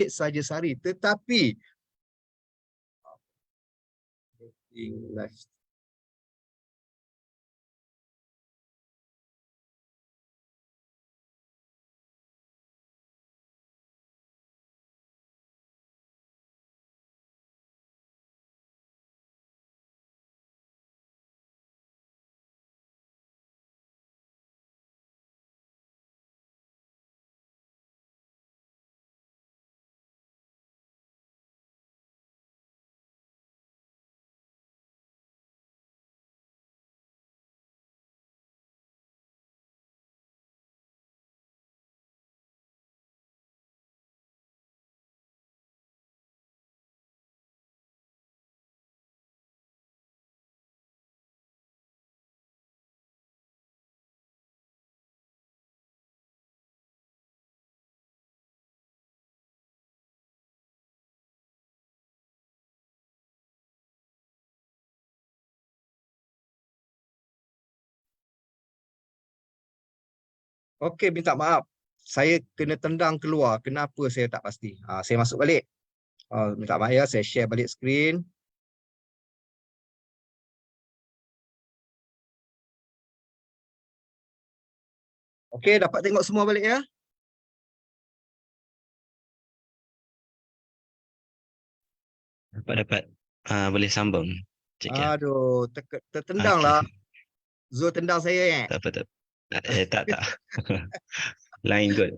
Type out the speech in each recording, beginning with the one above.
saja sehari, tetapi okey, minta maaf. Saya kena tendang keluar. Kenapa saya tak pasti? Saya masuk balik. Minta maaf ya, saya share balik skrin. Okey, dapat tengok semua balik ya? Dapat. Boleh sambung. Cik ya. Aduh, tertendang Okey. lah. Zul tendang saya. Tak apa, tak. Tak. Line good.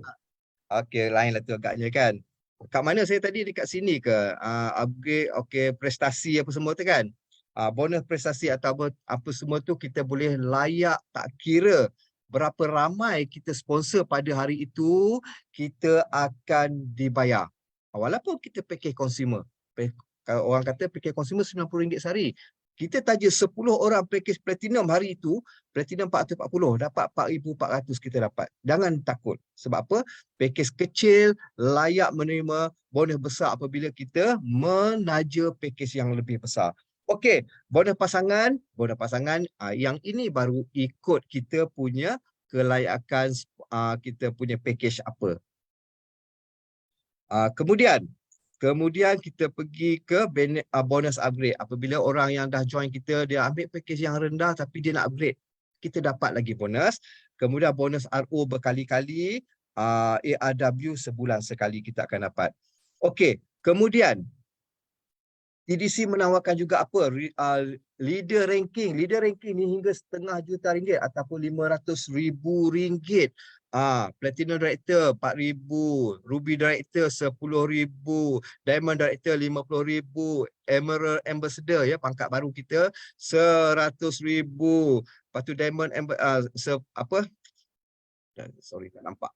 Okey, lain lah tu agaknya kan. Kat mana saya tadi, dekat sini ke? Upgrade, okey, prestasi apa semua tu kan? Bonus prestasi atau apa semua tu kita boleh layak, tak kira berapa ramai kita sponsor pada hari itu, kita akan dibayar. Walaupun kita package consumer. Kalau orang kata package consumer RM90 sehari. Kita taja 10 orang package platinum hari itu, platinum 440, dapat 4,400 kita dapat. Jangan takut. Sebab apa? Package kecil layak menerima bonus besar apabila kita menaja package yang lebih besar. Okey, bonus pasangan yang ini baru ikut kita punya kelayakan, kita punya package apa. Kemudian kita pergi ke bonus upgrade. Apabila orang yang dah join kita, dia ambil package yang rendah tapi dia nak upgrade, kita dapat lagi bonus. Kemudian bonus RO berkali-kali, ARW sebulan sekali kita akan dapat. Okey, kemudian TDC menawarkan juga apa? Leader ranking. Leader ranking ni hingga RM500,000 ataupun RM500,000. Platinum Director 4,000, Ruby Director 10,000, Diamond Director 50,000, Emerald Ambassador ya, pangkat baru kita 100,000. Lepas tu Diamond sorry tak nampak.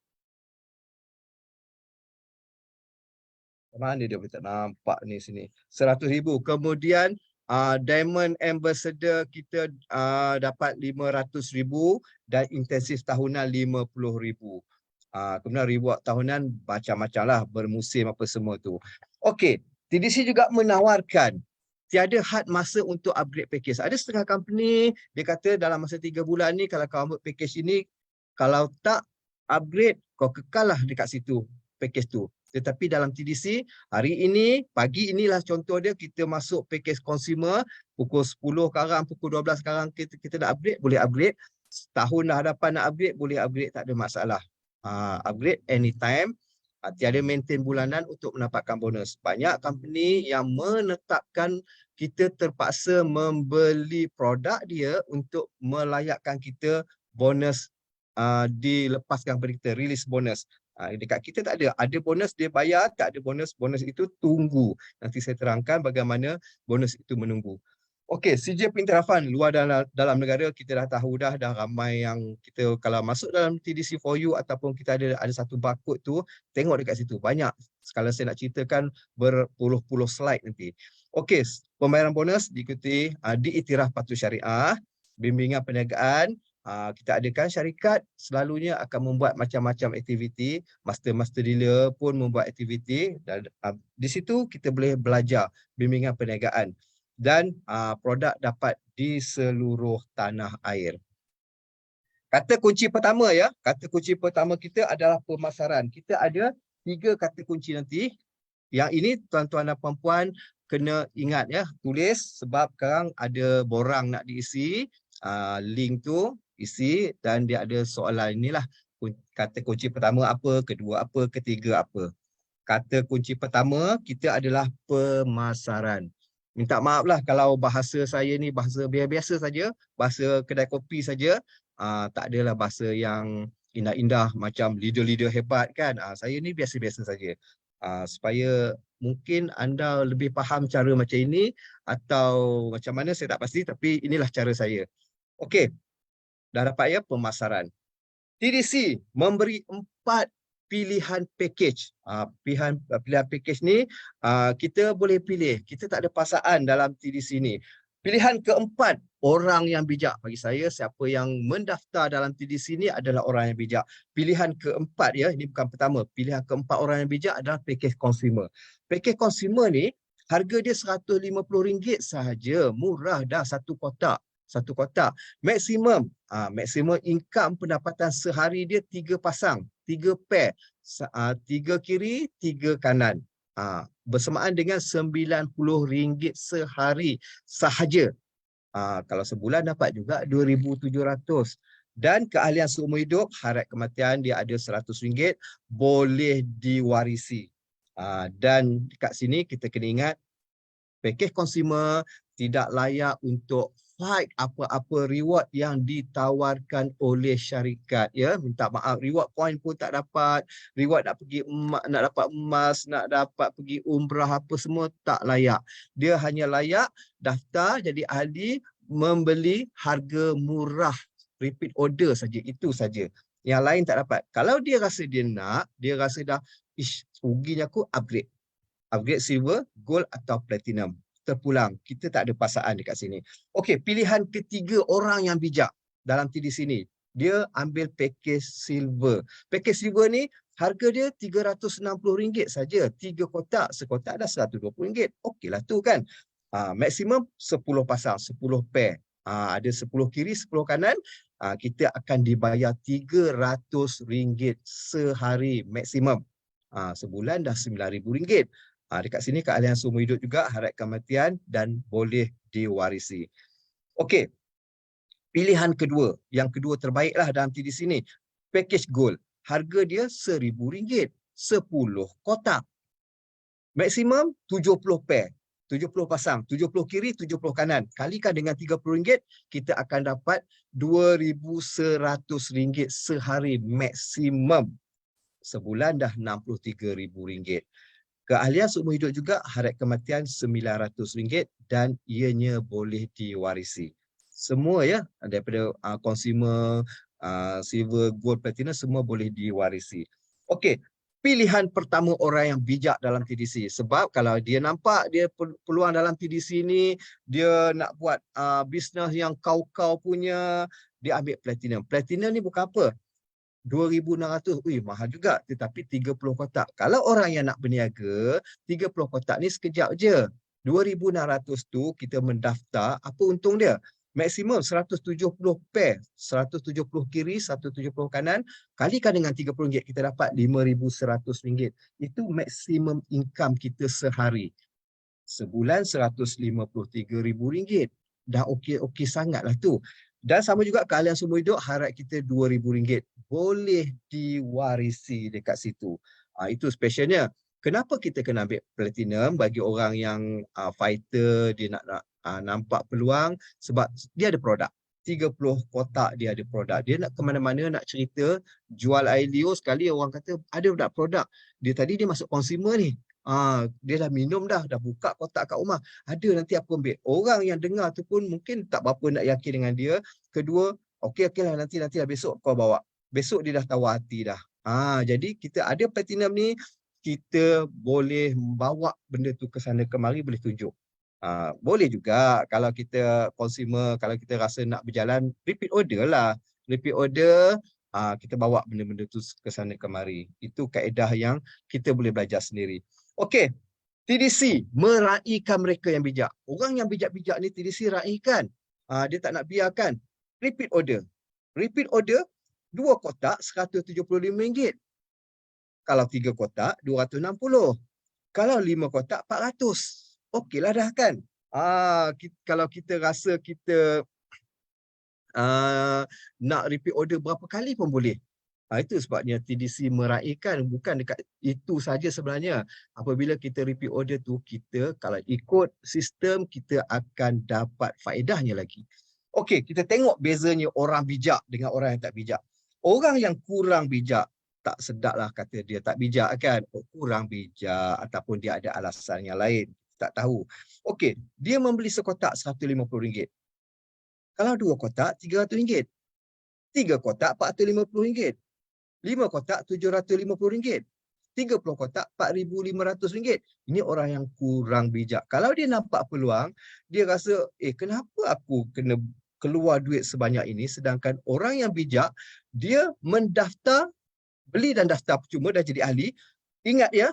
Mana dia boleh tak nampak ni sini. 100,000. Kemudian Diamond Ambassador kita dapat 500,000 dan intensif tahunan 50,000. Kemudian reward tahunan macam-macam lah, bermusim apa semua tu. Okey, TDC juga menawarkan tiada had masa untuk upgrade package. Ada setengah company, dia kata dalam masa 3 bulan ni kalau kau ambil package ini, kalau tak upgrade, kau kekal lah dekat situ, package tu. Tetapi dalam TDC, hari ini, pagi inilah contoh dia, kita masuk package consumer, pukul 10 sekarang, pukul 12 sekarang kita nak upgrade, boleh upgrade. Setahun dah hadapan nak upgrade, boleh upgrade, tak ada masalah. Upgrade anytime. Tiada maintain bulanan untuk mendapatkan bonus. Banyak company yang menetapkan kita terpaksa membeli produk dia untuk melayakkan kita bonus, dilepaskan kepada kita, release bonus. Dekat kita tak ada. Ada bonus dia bayar, tak ada bonus, bonus itu tunggu. Nanti saya terangkan bagaimana bonus itu menunggu. Okey, CJ Pengiktirafan luar dalam negara, kita dah tahu dah ramai yang kita kalau masuk dalam TDC4U ataupun kita ada satu barcode tu, tengok dekat situ. Banyak. Kalau saya nak ceritakan berpuluh-puluh slide nanti. Okey, pembayaran bonus diikuti diiktiraf patuh syariah, bimbingan perniagaan. Kita adakan syarikat selalunya akan membuat macam-macam aktiviti, master dealer pun membuat aktiviti dan di situ kita boleh belajar bimbingan perniagaan dan produk dapat di seluruh tanah air. Kata kunci pertama ya, kata kunci pertama kita adalah pemasaran. Kita ada 3 kata kunci nanti. Yang ini tuan-tuan dan puan-puan kena ingat ya, tulis sebab sekarang ada borang nak diisi, link tu isi dan dia ada soalan inilah, kata kunci pertama apa, kedua apa, ketiga apa. Kata kunci pertama kita adalah pemasaran. Minta maaf lah kalau bahasa saya ni bahasa biasa-biasa saja, bahasa kedai kopi saja, tak adalah bahasa yang indah-indah macam leader-leader hebat kan. Saya ni biasa-biasa saja. Supaya mungkin anda lebih faham cara macam ini atau macam mana saya tak pasti, tapi inilah cara saya. Okey, dah dapat ya pemasaran. TDC memberi 4 pilihan package. Pilihan package ni kita boleh pilih. Kita tak ada paksaan dalam TDC ni. Pilihan keempat, orang yang bijak. Bagi saya, siapa yang mendaftar dalam TDC ni adalah orang yang bijak. Pilihan keempat ya, ini bukan pertama. Pilihan keempat orang yang bijak adalah package consumer. Package consumer ni, harga dia RM150 sahaja. Murah dah satu kotak. Satu kotak. Maksimum income pendapatan sehari dia 3 pasang, 3 pair, 3 kiri, 3 kanan. Bersamaan dengan RM90 sehari sahaja. Kalau sebulan dapat juga 2,700. Dan keahlian seumur hidup, harap kematian dia ada RM100, boleh diwarisi. Dan dekat sini kita kena ingat, package consumer tidak layak untuk fight apa-apa reward yang ditawarkan oleh syarikat ya. Minta maaf, reward point pun tak dapat, reward nak pergi nak dapat emas, nak dapat pergi umrah apa semua tak layak. Dia hanya layak daftar jadi ahli, membeli harga murah, repeat order saja, itu saja. Yang lain tak dapat. Kalau dia rasa dia nak, dia rasa dah ruginya aku, upgrade silver, gold atau platinum. Terpulang, kita tak ada paksaan dekat sini. Okey, pilihan ketiga orang yang bijak dalam TDC ni, dia ambil package silver. Package silver ni harga dia RM360 saja. 3 kotak, sekotak dah RM120. Okeylah tu kan. Maksimum 10 pasang, 10 pair. Ada 10 kiri, 10 kanan. Kita akan dibayar RM300 sehari maksimum. Sebulan dah RM9,000. Dekat sini keahlian seumur hidup juga, harap kematian dan boleh diwarisi. Okey, pilihan kedua, yang kedua terbaiklah dalam TDC ni, package gold. Harga dia RM1,000, 10 kotak. Maksimum 70 pair, 70 pasang, 70 kiri, 70 kanan. Kalikan dengan RM30, kita akan dapat RM2,100 sehari maksimum. Sebulan dah RM63,000. Keahlian seumur hidup juga, harap kematian RM900 dan ianya boleh diwarisi. Semua ya, daripada consumer, silver, gold, platinum, semua boleh diwarisi. Okey, pilihan pertama orang yang bijak dalam TDC. Sebab kalau dia nampak dia peluang dalam TDC ni, dia nak buat bisnes yang kau-kau punya, dia ambil platinum. Platinum ni bukan apa, 2,600, mahal juga, tetapi 30 kotak. Kalau orang yang nak berniaga, 30 kotak ni sekejap je. 2,600 tu kita mendaftar, apa untung dia? Maksimum 170 pair, 170 kiri, 170 kanan, kalikan dengan RM30, kita dapat RM5,100. Itu maksimum income kita sehari. Sebulan RM153,000. Dah okey-okey sangatlah tu. Dan sama juga keahlian seumur hidup, harap kita RM2,000. Boleh diwarisi dekat situ. Itu specialnya. Kenapa kita kena ambil platinum bagi orang yang fighter, dia nak nampak peluang? Sebab dia ada produk. 30 kotak dia ada produk. Dia nak ke mana-mana, nak cerita, jual air liur sekali, orang kata ada produk. Dia tadi dia masuk consumer ni. Dia dah minum dah buka kotak kat rumah. Ada, nanti aku ambil. Orang yang dengar tu pun mungkin tak berapa nak yakin dengan dia. Kedua, okeylah nanti lah besok kau bawa. Besok dia dah tawa hati dah. Jadi kita ada platinum ni, kita boleh bawa benda tu ke sana kemari, boleh tunjuk. Boleh juga kalau kita consumer, kalau kita rasa nak berjalan, repeat order lah. Repeat order, kita bawa benda-benda tu ke sana kemari. Itu kaedah yang kita boleh belajar sendiri. Okey, TDC meraihkan mereka yang bijak. Orang yang bijak-bijak ni TDC raihkan. Dia tak nak biarkan. Repeat order. Repeat order, 2 kotak RM175. Kalau 3 kotak, RM260. Kalau 5 kotak 400. Okeylah dah kan. Kalau kita rasa kita nak repeat order berapa kali pun boleh. Itu sebabnya TDC meraihkan, bukan dekat itu saja sebenarnya. Apabila kita repeat order tu, kita kalau ikut sistem, kita akan dapat faedahnya lagi. Okey, kita tengok bezanya orang bijak dengan orang yang tak bijak. Orang yang kurang bijak, tak sedap lah kata dia tak bijak kan. Kurang bijak ataupun dia ada alasan yang lain. Tak tahu. Okey, dia membeli sekotak RM150. Kalau 2 kotak, RM300. 3 kotak, RM450. 5 kotak, RM750. 30 kotak, RM4,500. Ini orang yang kurang bijak. Kalau dia nampak peluang, dia rasa, kenapa aku kena keluar duit sebanyak ini, sedangkan orang yang bijak, dia mendaftar, beli dan daftar percuma, dah jadi ahli. Ingat ya,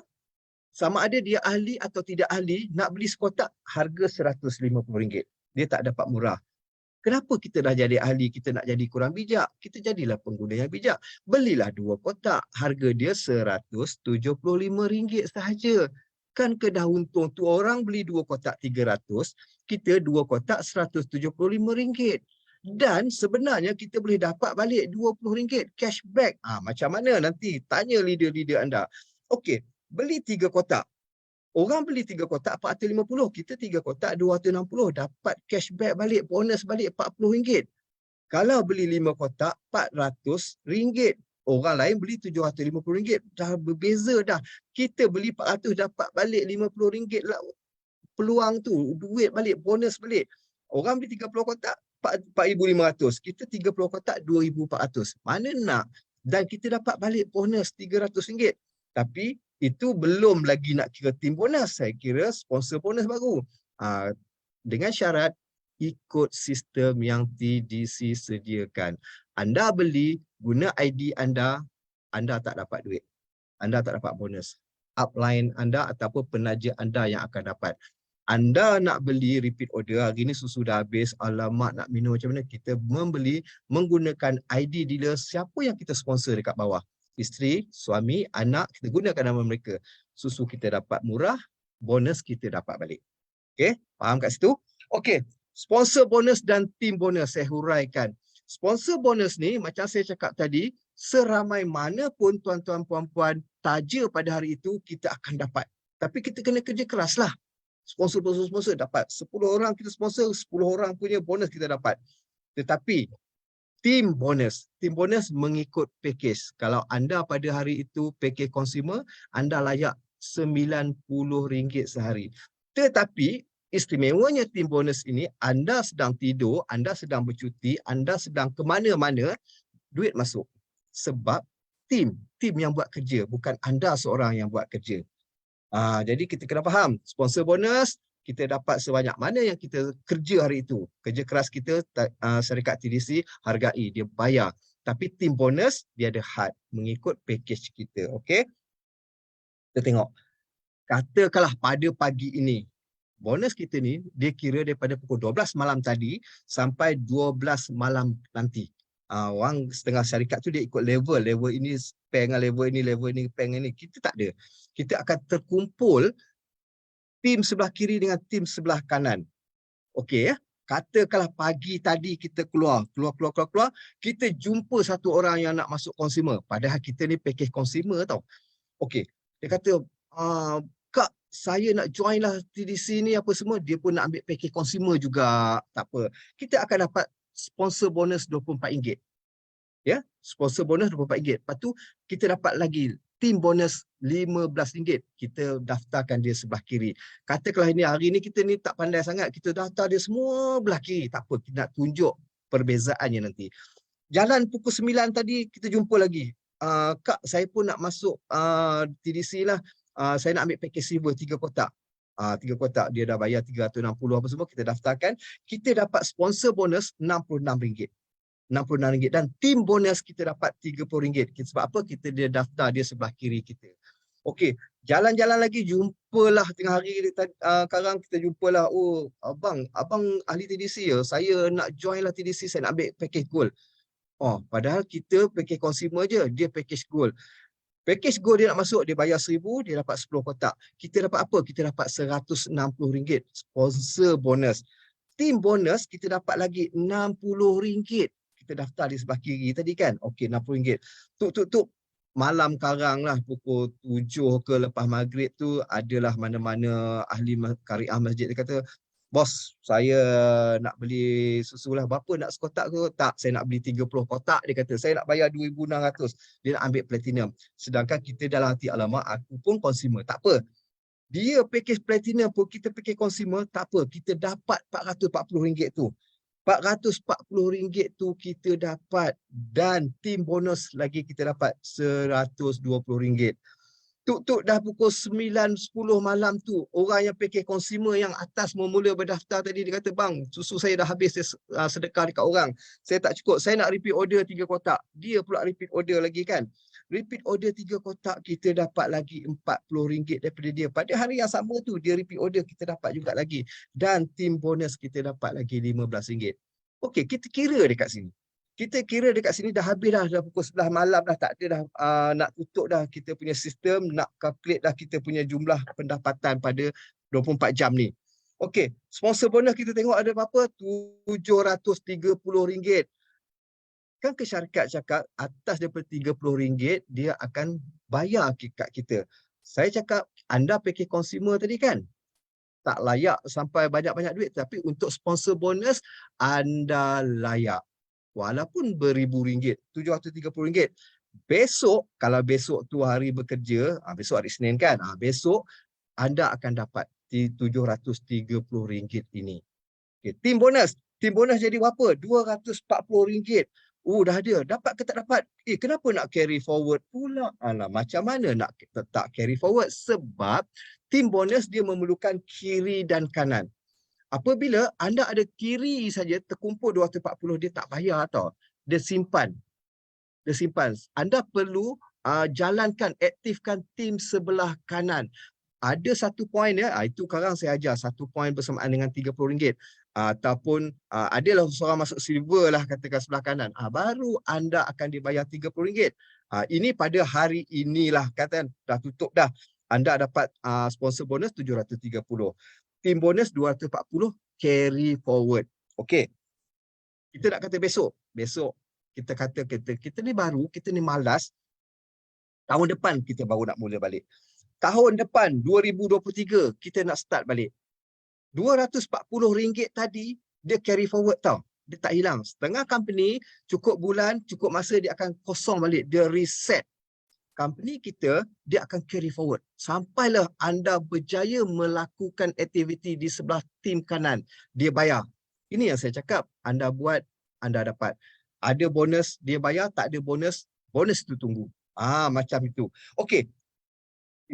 sama ada dia ahli atau tidak ahli, nak beli sekotak, harga RM150. Dia tak dapat murah. Kenapa kita dah jadi ahli, kita nak jadi kurang bijak? Kita jadilah pengguna yang bijak. Belilah 2 kotak. Harga dia RM175 sahaja. Kan ke dah untung tu, orang beli 2 kotak 300, kita 2 kotak RM175. Dan sebenarnya kita boleh dapat balik RM20 cashback. Macam mana nanti? Tanya leader-leader anda. Okey, beli 3 kotak. Orang beli 3 kotak RM450, kita 3 kotak RM260, dapat cashback balik, bonus balik RM40. Kalau beli 5 kotak RM400, orang lain beli RM750, dah berbeza dah. Kita beli RM400 dapat balik RM50 lah, peluang tu, duit balik, bonus balik. Orang beli 30 kotak RM4,500, kita 30 kotak RM2,400. Mana nak? Dan kita dapat balik bonus RM300. Tapi itu belum lagi nak kira tim bonus. Saya kira sponsor bonus baru. Dengan syarat ikut sistem yang TDC sediakan. Anda beli, guna ID anda, anda tak dapat duit. Anda tak dapat bonus. Upline anda ataupun penaja anda yang akan dapat. Anda nak beli repeat order, hari ni susu dah habis, alamak nak minum macam mana, kita membeli menggunakan ID dealer siapa yang kita sponsor dekat bawah. Isteri, suami, anak, kita gunakan nama mereka. Susu kita dapat murah, bonus kita dapat balik. Okey, faham kat situ? Okey, sponsor bonus dan team bonus saya huraikan. Sponsor bonus ni, macam saya cakap tadi, seramai mana pun tuan-tuan puan-puan taja pada hari itu, kita akan dapat. Tapi kita kena kerja keras lah. Sponsor dapat. 10 orang kita sponsor, 10 orang punya bonus kita dapat. Tetapi team bonus mengikut package. Kalau anda pada hari itu package consumer, anda layak RM90 sehari. Tetapi istimewanya team bonus ini, anda sedang tidur, anda sedang bercuti, anda sedang ke mana-mana, duit masuk. Sebab tim yang buat kerja, bukan anda seorang yang buat kerja. Jadi kita kena faham, sponsor bonus, kita dapat sebanyak mana yang kita kerja hari itu. Kerja keras kita, syarikat TDC hargai, dia bayar. Tapi tim bonus, dia ada had, mengikut package kita. Okey? Kita tengok. Katakanlah pada pagi ini, bonus kita ni, dia kira daripada pukul 12 malam tadi sampai 12 malam nanti. Orang setengah syarikat tu dia ikut level. Level ini pay dengan level ini pay dengan ini. Kita tak ada. Kita akan terkumpul tim sebelah kiri dengan tim sebelah kanan. Okey ya. Katakanlah pagi tadi kita keluar. Kita jumpa satu orang yang nak masuk consumer. Padahal kita ni package consumer tau. Okey. Dia kata, Kak, saya nak join lah TDC ni apa semua. Dia pun nak ambil package consumer juga. Tak apa. Kita akan dapat sponsor bonus RM24. Ya, sponsor bonus RM24. Lepas tu kita dapat lagi team bonus RM15. Kita daftarkan dia sebelah kiri. Katakanlah ini hari ni kita ni tak pandai sangat, kita daftar dia semua belah kiri. Tak apa, kita nak tunjuk perbezaannya nanti. Jalan pukul 9 tadi kita jumpa lagi. Kak, saya pun nak masuk TDC lah. Saya nak ambil package silver 3 kotak. 3 kotak, dia dah bayar RM360 apa semua, kita daftarkan. Kita dapat sponsor bonus RM66. Dan team bonus kita dapat RM30. Sebab apa? Kita dia daftar dia sebelah kiri kita. Okey, jalan-jalan lagi, jumpalah tengah hari sekarang kita jumpalah, abang ahli TDC ya, saya nak join lah TDC, saya nak ambil package gold. Padahal kita package consumer je, dia package gold. Package Gold dia nak masuk, dia bayar 1,000, dia dapat 10 kotak. Kita dapat apa? Kita dapat RM160 sponsor bonus. Team bonus kita dapat lagi RM60. Kita daftar di sebelah kiri tadi kan. Okey, RM60. Tuk. Malam karang lah pukul 7 ke lepas maghrib tu adalah mana-mana ahli kariah masjid dia kata, bos, saya nak beli susu lah. Berapa nak sekotak ke? Tak, saya nak beli 30 kotak. Dia kata, saya nak bayar 2,600. Dia nak ambil platinum. Sedangkan kita dalam hati, alamak, aku pun consumer. Tak apa. Dia package platinum pun, kita package consumer, tak apa. Kita dapat RM440 tu. RM440 tu kita dapat. Dan tim bonus lagi kita dapat RM120. Tuk dah pukul 9-10 malam tu, orang yang package consumer yang atas mula berdaftar tadi, dia kata, bang, susu saya dah habis, saya sedekah dekat orang. Saya tak cukup, saya nak repeat order 3 kotak. Dia pula repeat order lagi kan. Repeat order 3 kotak, kita dapat lagi RM40 daripada dia. Pada hari yang sama tu, dia repeat order, kita dapat juga lagi. Dan tim bonus kita dapat lagi RM15. Okey, kita kira dekat sini. Kita kira dekat sini dah habis dah pukul 11 malam dah, tak ada dah, nak tutup dah kita punya sistem, nak calculate dah kita punya jumlah pendapatan pada 24 jam ni. Okey, sponsor bonus kita tengok ada berapa? RM730. Kan syarikat cakap atas daripada RM30 dia akan bayar kat kita. Saya cakap anda package consumer tadi kan, tak layak sampai banyak-banyak duit, tapi untuk sponsor bonus anda layak. Walaupun beribu ringgit, RM730. Besok, kalau besok tu hari bekerja, besok hari Isnin kan, besok anda akan dapat RM730 ini. Okay. Tim bonus jadi berapa? RM240. Dah ada. Dapat ke tak dapat? Kenapa nak carry forward pula? Alah, macam mana nak tak carry forward? Sebab tim bonus dia memerlukan kiri dan kanan. Apabila anda ada kiri saja terkumpul 240, dia tak bayar tau. Dia simpan. Anda perlu jalankan, aktifkan tim sebelah kanan. Ada satu poin ya, itu sekarang saya ajar satu poin bersamaan dengan RM30. Ataupun adalah seorang masuk silver lah katakan sebelah kanan. Baru anda akan dibayar RM30. Ini pada hari inilah katakan dah tutup dah. Anda dapat sponsor bonus RM730. Tim bonus RM240 carry forward. Okey. Kita nak kata besok kita kata kita ni baru, kita ni malas. Tahun depan kita baru nak mula balik. Tahun depan 2023 kita nak start balik. RM240 tadi dia carry forward tau. Dia tak hilang. Setengah company cukup bulan, cukup masa dia akan kosong balik, dia reset. Company kita, dia akan carry forward. Sampailah anda berjaya melakukan aktiviti di sebelah tim kanan. Dia bayar. Ini yang saya cakap. Anda buat, anda dapat. Ada bonus, dia bayar. Tak ada bonus, bonus itu tunggu. Macam itu. Okey.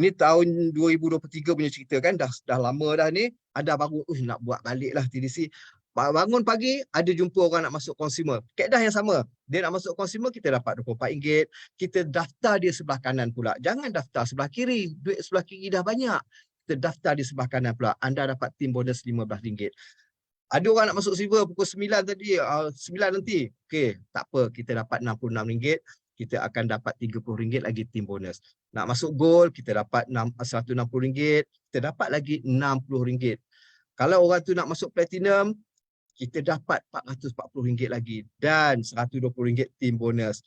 Ini tahun 2023 punya cerita kan. Dah lama dah ni. Anda baru, nak buat balik lah TDC. Bangun pagi, ada jumpa orang nak masuk consumer. Kaedah yang sama. Dia nak masuk consumer, kita dapat RM24. Kita daftar dia sebelah kanan pula. Jangan daftar sebelah kiri. Duit sebelah kiri dah banyak. Kita daftar di sebelah kanan pula. Anda dapat tim bonus RM15. Ada orang nak masuk silver pukul 9 tadi. 9 nanti. Okey, tak apa. Kita dapat RM66. Kita akan dapat RM30 lagi tim bonus. Nak masuk gold, kita dapat RM160. Kita dapat lagi RM60. Kalau orang tu nak masuk platinum, kita dapat RM440 lagi dan RM120 tim bonus.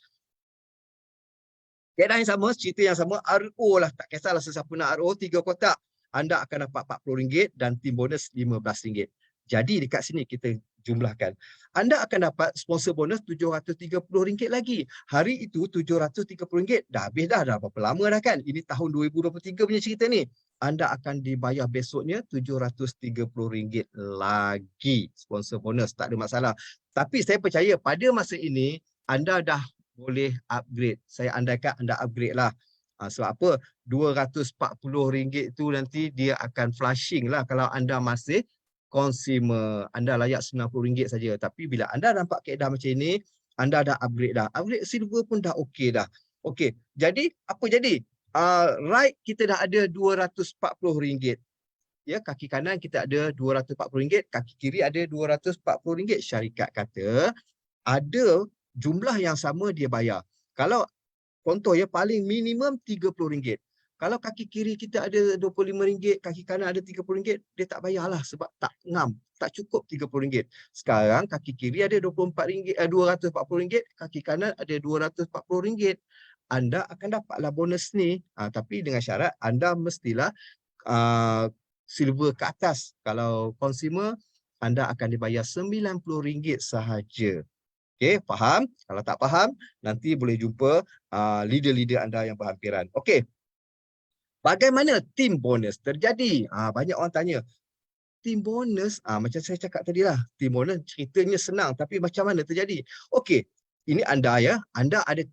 Keadaan yang sama, cerita yang sama, RO lah. Tak kisahlah sesiapa nak RO, 3 kotak. Anda akan dapat RM40 dan tim bonus RM15. Jadi dekat sini kita jumlahkan. Anda akan dapat sponsor bonus RM730 lagi. Hari itu RM730 dah habis dah berapa lama dah kan. Ini tahun 2023 punya cerita ni. Anda akan dibayar besoknya RM730 lagi sponsor bonus. Tak ada masalah. Tapi saya percaya pada masa ini anda dah boleh upgrade. Saya andaikan anda upgrade lah. Sebab apa? RM240 tu nanti dia akan flushing lah kalau anda masih consumer. Anda layak RM90 saja. Tapi bila anda nampak keadaan macam ini, anda dah upgrade dah. Upgrade silver pun dah okey dah. Okey. Jadi, apa jadi? Right kita dah ada RM240. Ya, kaki kanan kita ada RM240, kaki kiri ada RM240. Syarikat kata ada jumlah yang sama dia bayar. Kalau contoh ya, paling minimum RM30. Kalau kaki kiri kita ada RM25, kaki kanan ada RM30, dia tak bayarlah sebab tak ngam, tak cukup RM30. Sekarang kaki kiri ada RM24, RM240, kaki kanan ada RM240. Anda akan dapatlah bonus ni. Tapi dengan syarat anda mestilah silver ke atas. Kalau consumer, anda akan dibayar RM90 sahaja. Okey, faham? Kalau tak faham, nanti boleh jumpa leader-leader anda yang berhampiran. Okey. Bagaimana team bonus terjadi? Banyak orang tanya, team bonus, macam saya cakap tadi lah, team bonus ceritanya senang, tapi macam mana terjadi? Okey, ini anda ya,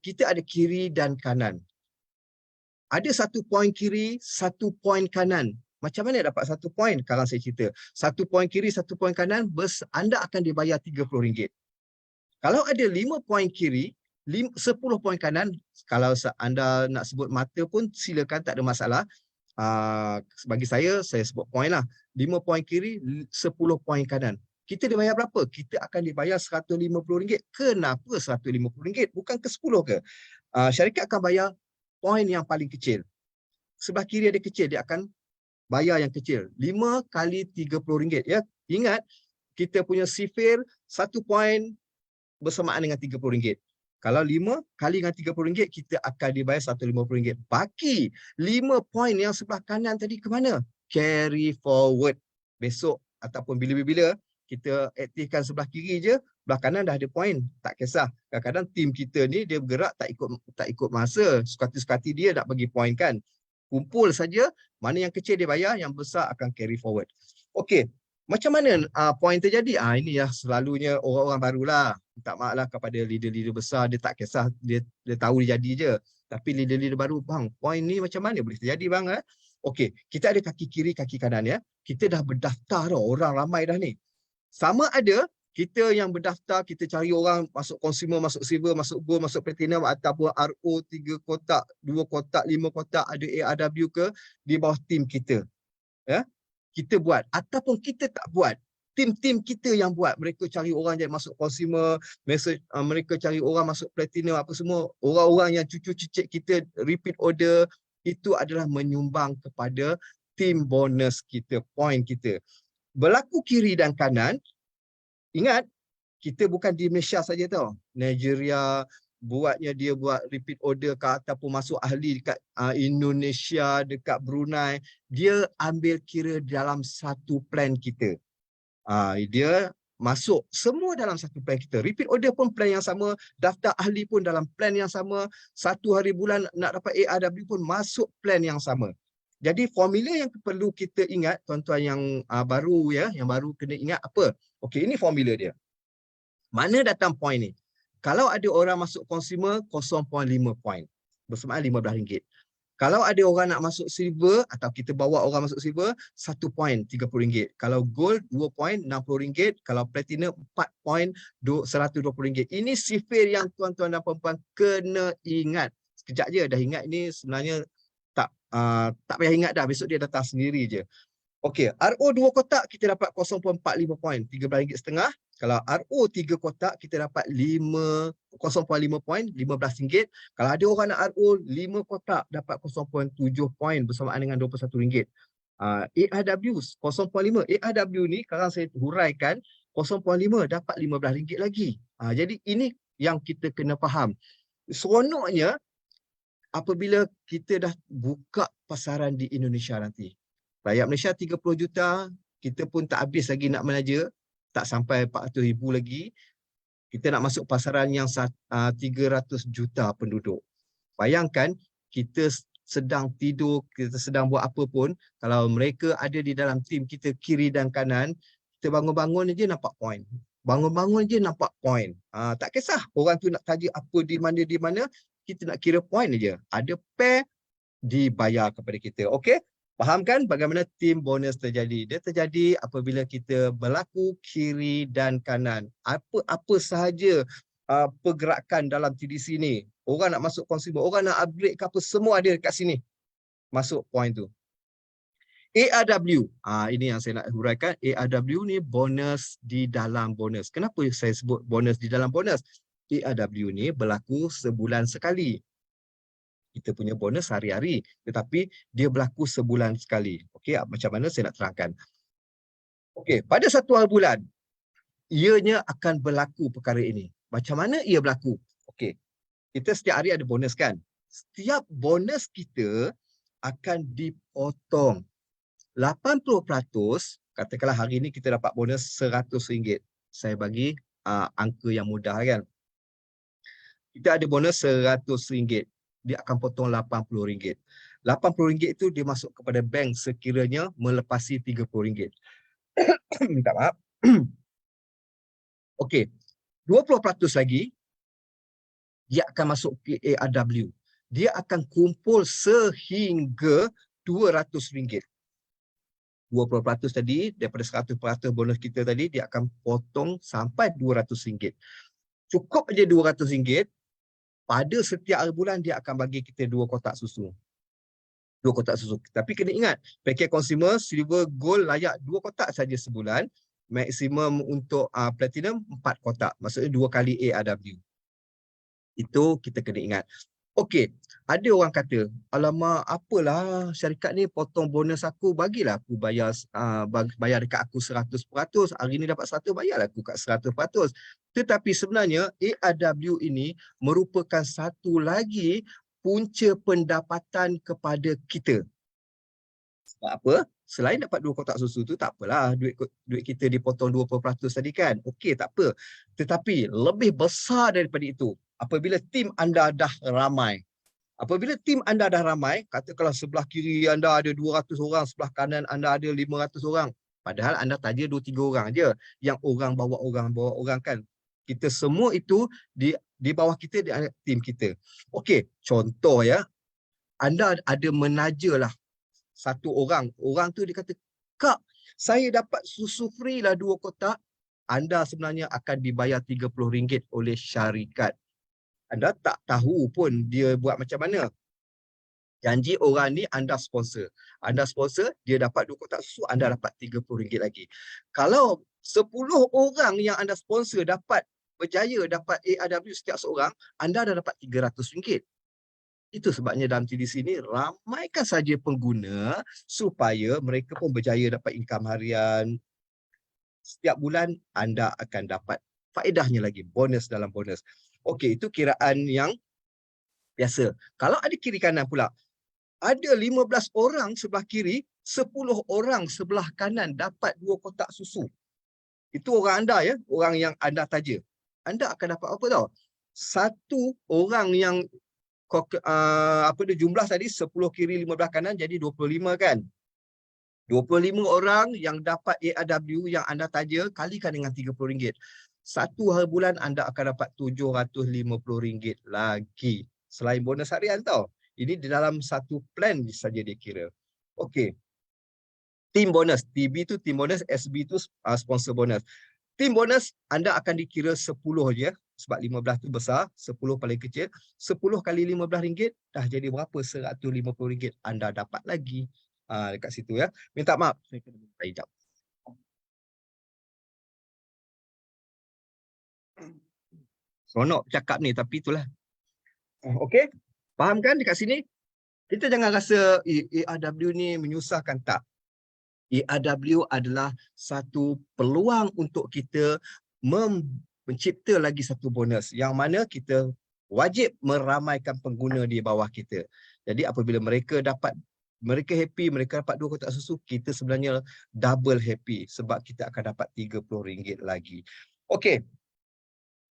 kita ada kiri dan kanan. Ada 1 poin kiri, 1 poin kanan. Macam mana dapat 1 poin? Sekarang saya cerita. 1 poin kiri, 1 poin kanan, anda akan dibayar RM30. Kalau ada 5 poin kiri, 10 poin kanan, kalau anda nak sebut mata pun silakan, tak ada masalah. Bagi saya sebut poin lah. 5 poin kiri, 10 poin kanan. Kita dibayar berapa? Kita akan dibayar RM150. Kenapa RM150? Bukan ke 10 ke? Syarikat akan bayar poin yang paling kecil. Sebelah kiri ada kecil, dia akan bayar yang kecil. 5 kali RM30. Ya, ingat, kita punya sifir 1 poin bersamaan dengan RM30. Kalau 5 kali dengan RM30, kita akan dibayar RM150. Baki 5 poin yang sebelah kanan tadi ke mana? Carry forward. Besok ataupun bila-bila kita aktifkan sebelah kiri je, sebelah kanan dah ada poin. Tak kisah. Kadang-kadang tim kita ni dia bergerak tak ikut masa. Suka-suka dia nak bagi poin kan. Kumpul saja, mana yang kecil dia bayar, yang besar akan carry forward. Okey. Macam mana poin terjadi? Ini ya selalunya orang-orang barulah. Minta maaf lah kepada leader-leader besar, dia tak kisah, dia tahu dia jadi je. Tapi leader-leader baru, bang, poin ni macam mana boleh terjadi bang? Okey, kita ada kaki kiri, kaki kanan ya. Kita dah berdaftar dah, orang ramai dah ni. Sama ada kita yang berdaftar, kita cari orang masuk consumer, masuk silver, masuk gold, masuk platinum, ataupun RO 3 kotak, 2 kotak, 5 kotak, ada ARW ke di bawah tim kita. Ya. Kita buat ataupun kita tak buat, tim-tim kita yang buat. Mereka cari orang yang masuk consumer, mereka cari orang masuk platinum, apa semua, orang-orang yang cucu-cicit kita repeat order, itu adalah menyumbang kepada tim bonus kita, poin kita. Berlaku kiri dan kanan, ingat, kita bukan di Malaysia saja tau. Nigeria dia buat repeat order ataupun masuk ahli dekat Indonesia, dekat Brunei, dia ambil kira dalam satu plan kita. Dia masuk semua dalam satu plan kita. Repeat order pun plan yang sama, daftar ahli pun dalam plan yang sama, 1 hari bulan nak dapat ARW pun masuk plan yang sama. Jadi formula yang perlu kita ingat, tuan-tuan yang baru ya, yang baru kena ingat apa? Okey, ini formula dia. Mana datang poin ni? Kalau ada orang masuk consumer, 0.5 poin. Bersamaan RM15. Kalau ada orang nak masuk silver, atau kita bawa orang masuk silver, 1 poin RM30. Kalau gold, 2 poin RM60. Kalau platinum, 4 poin RM120. Ini sifir yang tuan-tuan dan puan-puan kena ingat. Sekejap je dah ingat ni, sebenarnya tak payah ingat dah, besok dia datang sendiri je. Okey, RO 2 kotak kita dapat 0.45 poin, RM13.5. Kalau RO 3 kotak kita dapat 0.5 poin, RM15. Kalau ada orang nak RO 5 kotak dapat 0.7 poin bersamaan dengan RM21. ARW 0.5. ARW ni sekarang saya huraikan, 0.5 dapat RM15 lagi. Jadi ini yang kita kena faham. Seronoknya apabila kita dah buka pasaran di Indonesia nanti. Rakyat Malaysia 30 juta, kita pun tak habis lagi nak menaja, tak sampai 400,000 lagi. Kita nak masuk pasaran yang 300 juta penduduk. Bayangkan, kita sedang tidur, kita sedang buat apa pun, kalau mereka ada di dalam tim kita kiri dan kanan, kita bangun-bangun je nampak poin. Bangun-bangun je nampak poin. Tak kisah orang tu nak taja apa di mana, kita nak kira poin je. Ada pair, dibayar kepada kita. Okey? Faham kan bagaimana tim bonus terjadi? Dia terjadi apabila kita berlaku kiri dan kanan. Apa sahaja pergerakan dalam TDC ni. Orang nak masuk consumer, orang nak upgrade ke apa, semua ada kat sini. Masuk poin tu. ARW. Ini yang saya nak huraikan. ARW ni bonus di dalam bonus. Kenapa saya sebut bonus di dalam bonus? ARW ni berlaku sebulan sekali. Kita punya bonus hari-hari, tetapi dia berlaku sebulan sekali. Okey, macam mana saya nak terangkan. Okey, pada satu hari bulan, ianya akan berlaku perkara ini. Macam mana ia berlaku? Okey, kita setiap hari ada bonus kan? Setiap bonus kita akan dipotong 80%. Katakanlah hari ini kita dapat bonus RM100. Saya bagi angka yang mudah kan. Kita ada bonus RM100. Dia akan potong RM80. RM80 itu dia masuk kepada bank sekiranya melepasi RM30. Minta maaf. Okey, 20% lagi dia akan masuk ke ARW. Dia akan kumpul sehingga RM200. 20% tadi daripada 100% bonus kita tadi dia akan potong sampai RM200. Cukup aja RM200, pada setiap hari bulan dia akan bagi kita 2 kotak susu. 2 kotak susu. Tapi kena ingat, paket consumer silver gold layak 2 kotak saja sebulan. Maksimum untuk platinum 4 kotak. Maksudnya 2 kali ARW. Itu kita kena ingat. Okey, ada orang kata, alamak apalah syarikat ni potong bonus aku, bagilah aku bayar dekat aku 100%, hari ni dapat 100, bayarlah aku kat 100%. Tetapi sebenarnya ARW ini merupakan satu lagi punca pendapatan kepada kita. Sebab apa? Selain dapat 2 kotak susu tu tak apalah, duit kita dipotong 20% tadi kan. Okey, tak apa. Tetapi lebih besar daripada itu, apabila tim anda dah ramai. Apabila tim anda dah ramai, katakanlah sebelah kiri anda ada 200 orang, sebelah kanan anda ada 500 orang. Padahal anda taja 2-3 orang aja. Yang orang bawa orang kan. Kita semua itu di bawah kita, di tim kita. Okey, contoh ya. Anda ada menajalah satu orang. Orang tu dia kata, "Kak, saya dapat susu free lah 2 kotak." Anda sebenarnya akan dibayar RM30 oleh syarikat. Anda tak tahu pun dia buat macam mana. Janji orang ni anda sponsor. Anda sponsor, dia dapat 2 kotak susu, anda dapat RM30 lagi. Kalau 10 orang yang anda sponsor berjaya dapat ARW setiap seorang, anda dah dapat RM300. Itu sebabnya dalam TDC ni ramaikan saja pengguna supaya mereka pun berjaya dapat income harian. Setiap bulan anda akan dapat faedahnya lagi, bonus dalam bonus. Okey, itu kiraan yang biasa. Kalau ada kiri kanan pula, ada 15 orang sebelah kiri, 10 orang sebelah kanan dapat 2 kotak susu. Itu orang anda ya, orang yang anda taja. Anda akan dapat apa tau? Satu orang yang jumlah tadi 10 kiri 15 kanan jadi 25 kan. 25 orang yang dapat ARW yang anda taja kalikan dengan RM30. Satu hari bulan anda akan dapat RM750 lagi. Selain bonus harian tau. Ini di dalam satu plan saja dia kira. Okey. Team bonus. TB tu team bonus, SB tu sponsor bonus. Team bonus anda akan dikira 10 je. Sebab 15 tu besar, 10 paling kecil. 10 kali RM15 dah jadi berapa? RM150 anda dapat lagi. Dekat situ ya. Minta maaf. Saya kena minta hijab. Seronok cakap ni tapi itulah. Okey. Faham kan dekat sini? Kita jangan rasa ARW ni menyusahkan, tak. ARW adalah satu peluang untuk kita mencipta lagi satu bonus yang mana kita wajib meramaikan pengguna di bawah kita. Jadi apabila mereka happy, mereka dapat 2 kotak susu, kita sebenarnya double happy sebab kita akan dapat RM30 lagi. Okey.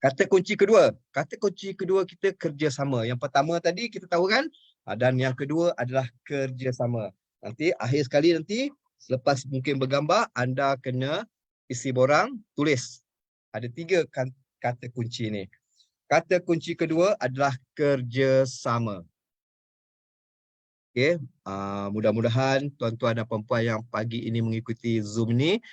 Kata kunci kedua. Kata kunci kedua kita kerjasama. Yang pertama tadi kita tahu kan? Dan yang kedua adalah kerjasama. Nanti akhir sekali nanti selepas mungkin bergambar, anda kena isi borang, tulis. Ada 3 kata kunci ni. Kata kunci kedua adalah kerjasama. Okey, mudah-mudahan tuan-tuan dan puan-puan yang pagi ini mengikuti Zoom ni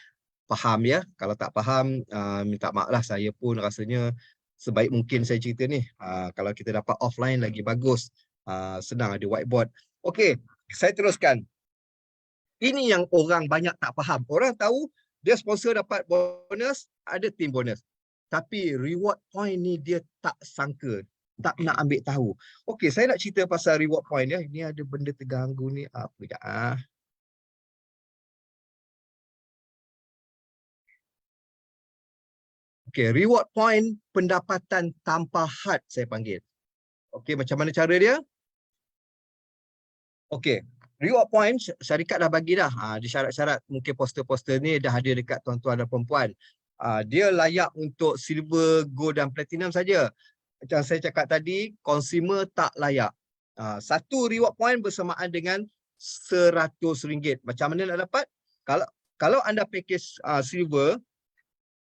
faham ya. Kalau tak faham, minta maaf lah, saya pun rasanya sebaik mungkin saya cerita ni. Kalau kita dapat offline lagi bagus. Senang ada whiteboard. Okey, saya teruskan. Ini yang orang banyak tak faham. Orang tahu dia sponsor dapat bonus, ada team bonus. Tapi reward point ni dia tak sangka. tak nak ambil tahu. Okey, saya nak cerita pasal reward point ya. Ini ada benda terganggu ni. Apa sekejap ah. Okey, reward point pendapatan tanpa had saya panggil. Okey, macam mana cara dia? Okey, reward point syarikat dah bagi dah. Dia syarat-syarat mungkin poster-poster ni dah ada dekat tuan-tuan dan puan-puan. Dia layak untuk silver, gold dan platinum saja. Macam saya cakap tadi, consumer tak layak. Satu reward point bersamaan dengan RM100. Macam mana nak dapat? Kalau anda package silver,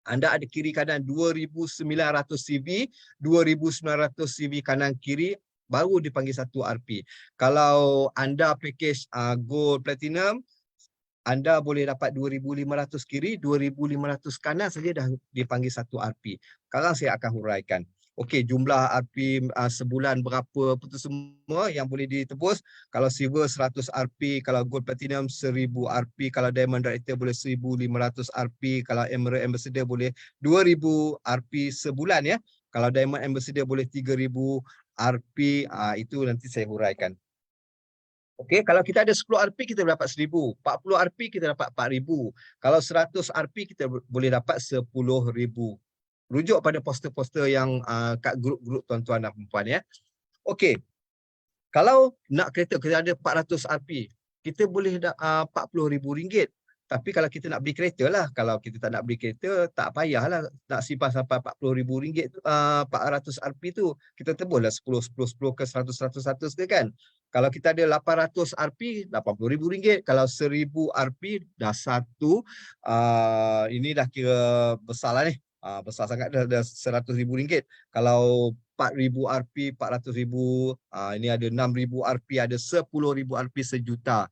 anda ada kiri kanan 2,900 CV, 2,900 CV kanan kiri, baru dipanggil satu RP. Kalau anda package gold platinum, anda boleh dapat 2,500 kiri, 2,500 kanan saja dah dipanggil satu RP. Sekarang saya akan huraikan. Okey, jumlah RP sebulan berapa itu semua yang boleh ditebus. Kalau silver 100 RP, kalau gold platinum 1,000 RP, kalau diamond director boleh 1,500 RP, kalau emerald ambassador boleh 2,000 RP sebulan ya. Kalau diamond ambassador boleh 3,000 RP, itu nanti saya huraikan. Okey, kalau kita ada 10 RP kita dapat 1,000, 40 RP kita dapat 4,000. Kalau 100 RP kita boleh dapat 10,000. Rujuk pada poster-poster yang kat grup-grup tuan-tuan dan puan ya. Okey. Kalau nak kereta kita ada 400 RP, kita boleh RM40,000. Tapi kalau kita nak beli kereta lah, kalau kita tak nak beli kereta, tak payahlah nak simpan sampai RM40,000 tu, 400 RP tu. Kita tebuslah 10, 10, 10 ke 100, 100, 100 ke kan. Kalau kita ada 800 RP, RM80,000. Kalau 1,000 RP, dah satu. Ini dah kira besar lah ni. Besar sangat dah RM100,000. Kalau 4,000 RP, 400,000, ini ada 6,000 RP, ada 10,000 RP, sejuta.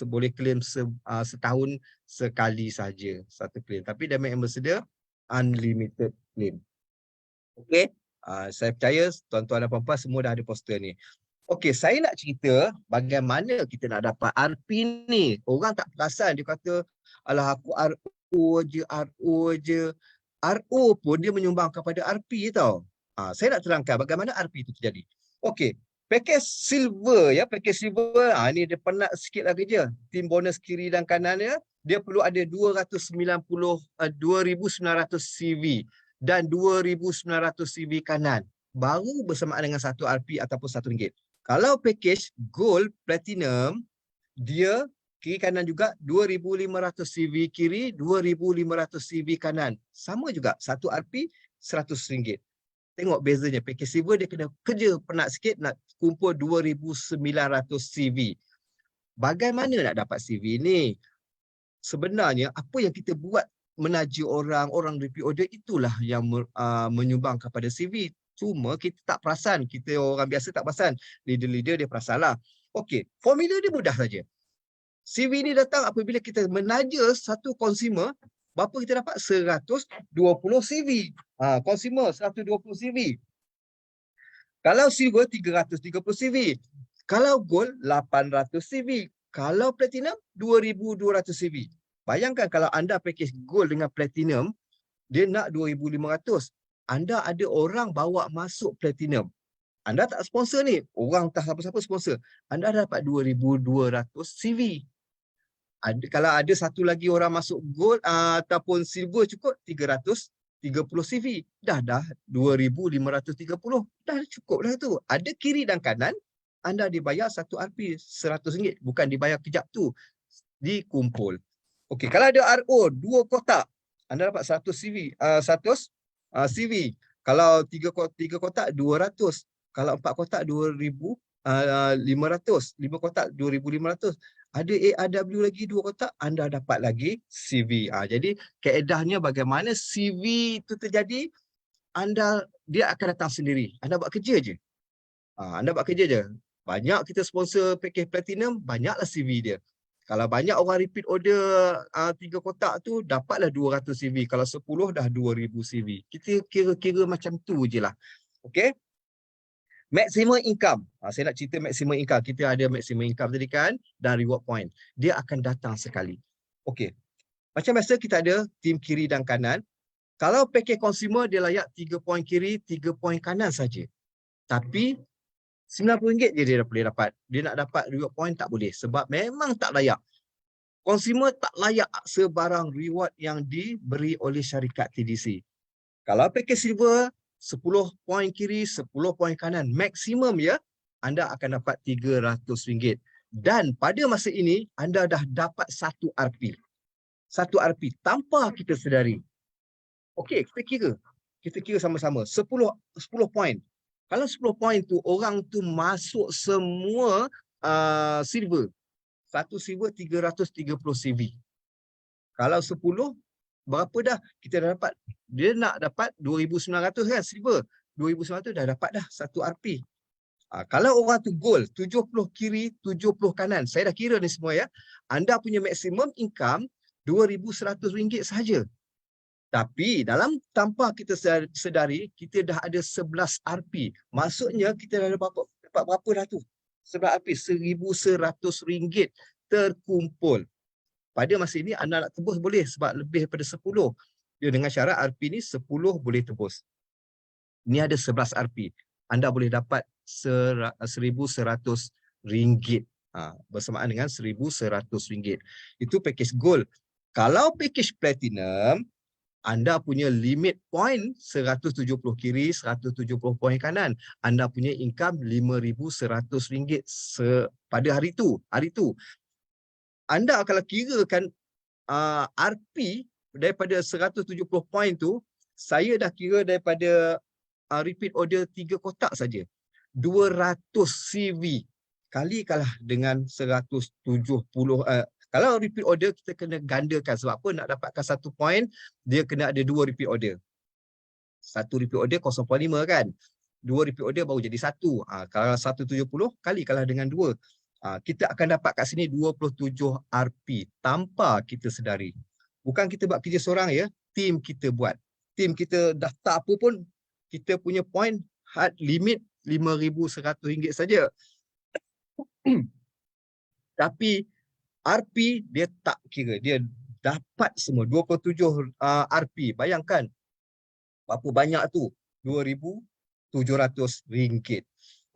Boleh claim setahun sekali saja satu claim. Tapi Diamond Ambassador unlimited claim. Okey, saya percaya tuan-tuan dan puan-puan semua dah ada poster ni. Okey, saya nak cerita bagaimana kita nak dapat RP ni. Orang tak perasan, dia kata alah aku RO je, RO je. RO pun dia menyumbang kepada RP tau. Saya nak terangkan bagaimana RP itu terjadi. Okey, package silver ya, package silver, ni dia penat sikit lah kerja. Tim bonus kiri dan kanan dia perlu ada 2,900 CV dan 2,900 CV kanan. Baru bersamaan dengan satu RP ataupun RM1. Kalau package gold platinum, dia kiri kanan juga 2,500 CV kiri, 2,500 CV kanan. Sama juga, satu RP RM100. Tengok bezanya, package silver dia kena kerja penat sikit nak kumpul 2,900 CV. Bagaimana nak dapat CV ni? Sebenarnya apa yang kita buat menaja orang repeat order, itulah yang menyumbang kepada CV. Cuma kita tak perasan, kita orang biasa tak perasan. Leader-leader dia perasanlah. Okey, formula dia mudah saja. CV ni datang apabila kita menaja satu consumer, berapa kita dapat? 120 CV. Consumer 120 CV. Kalau silver 330 CV. Kalau gold 800 CV. Kalau platinum 2,200 CV. Bayangkan kalau anda package gold dengan platinum, dia nak 2,500. Anda ada orang bawa masuk platinum. Anda tak sponsor ni, orang tak siapa-siapa sponsor. Anda dapat 2,200 CV. Kalau ada satu lagi orang masuk gold ataupun silver cukup 330 CV. Dah 2,530. Dah cukup dah tu. Ada kiri dan kanan, anda dibayar satu RP RM100. Bukan dibayar kejap tu. Dikumpul. Okey, kalau ada RO 2 kotak, anda dapat 100 CV. 100 CV. Kalau 3 kotak 200. Kalau 4 kotak 2,500. 5 kotak 2,500. Ada ARW lagi 2 kotak, anda dapat lagi CV. Jadi kaedahnya bagaimana CV itu terjadi, dia akan datang sendiri. Anda buat kerja je. Anda buat kerja je. Banyak kita sponsor package platinum, banyaklah CV dia. Kalau banyak orang repeat order 3 kotak tu, dapatlah 200 CV. Kalau 10 dah 2,000 CV. Kita kira-kira macam tu je lah. Okey? Maximum income. Saya nak cerita maximum income. Kita ada maximum income tadi kan, dan reward point. Dia akan datang sekali. Okey. Macam biasa kita ada tim kiri dan kanan. Kalau package consumer dia layak 3 poin kiri, 3 poin kanan saja. Tapi RM90 je dia boleh dapat. Dia nak dapat reward point tak boleh sebab memang tak layak. Consumer tak layak sebarang reward yang diberi oleh syarikat TDC. Kalau package silver, 10 poin kiri, 10 poin kanan. Maksimum ya, anda akan dapat RM300. Dan pada masa ini, anda dah dapat satu RP. Satu RP tanpa kita sedari. Okey, kita kira sama-sama 10 poin. Kalau 10 poin tu orang tu masuk semua silver. Satu silver 330 CV. Kalau 10 berapa dah kita dah dapat? Dia nak dapat 2,900 kan silver. 2,900 dah dapat dah satu RP. Kalau orang tu gold 70 kiri 70 kanan. Saya dah kira ni semua ya. Anda punya maksimum income RM2,100 sahaja. Tapi tanpa kita sedari, kita dah ada 11 RP. Maksudnya kita dah dapat berapa dah tu? 11 RP, RM1,100 terkumpul. Pada masa ini anda nak tebus boleh sebab lebih daripada 10. Dia dengan syarat RP ni 10 boleh tebus. Ini ada 11 RP. Anda boleh dapat RM1,100. Bersamaan dengan RM1,100. Itu package gold. Kalau package platinum, anda punya limit point 170 kiri, 170 poin kanan. Anda punya income RM5,100 pada hari itu. Anda kalau kirakan RP daripada 170 poin tu, saya dah kira daripada repeat order 3 kotak saja. 200 CV kali kalah dengan 170. Kalau repeat order kita kena gandakan sebab apa? Nak dapatkan 1 point dia kena ada 2 repeat order. 1 repeat order 0.5 kan. 2 repeat order baru jadi 1. Kalau 170 kali kalah dengan 2. Kita akan dapat kat sini 27 RP tanpa kita sedari. Bukan kita buat kerja seorang ya, tim kita buat. Tim kita daftar apa pun kita punya point hard limit RM5,100 saja. Tapi RP dia tak kira, dia dapat semua 27 RP. Bayangkan berapa banyak tu? RM2,700.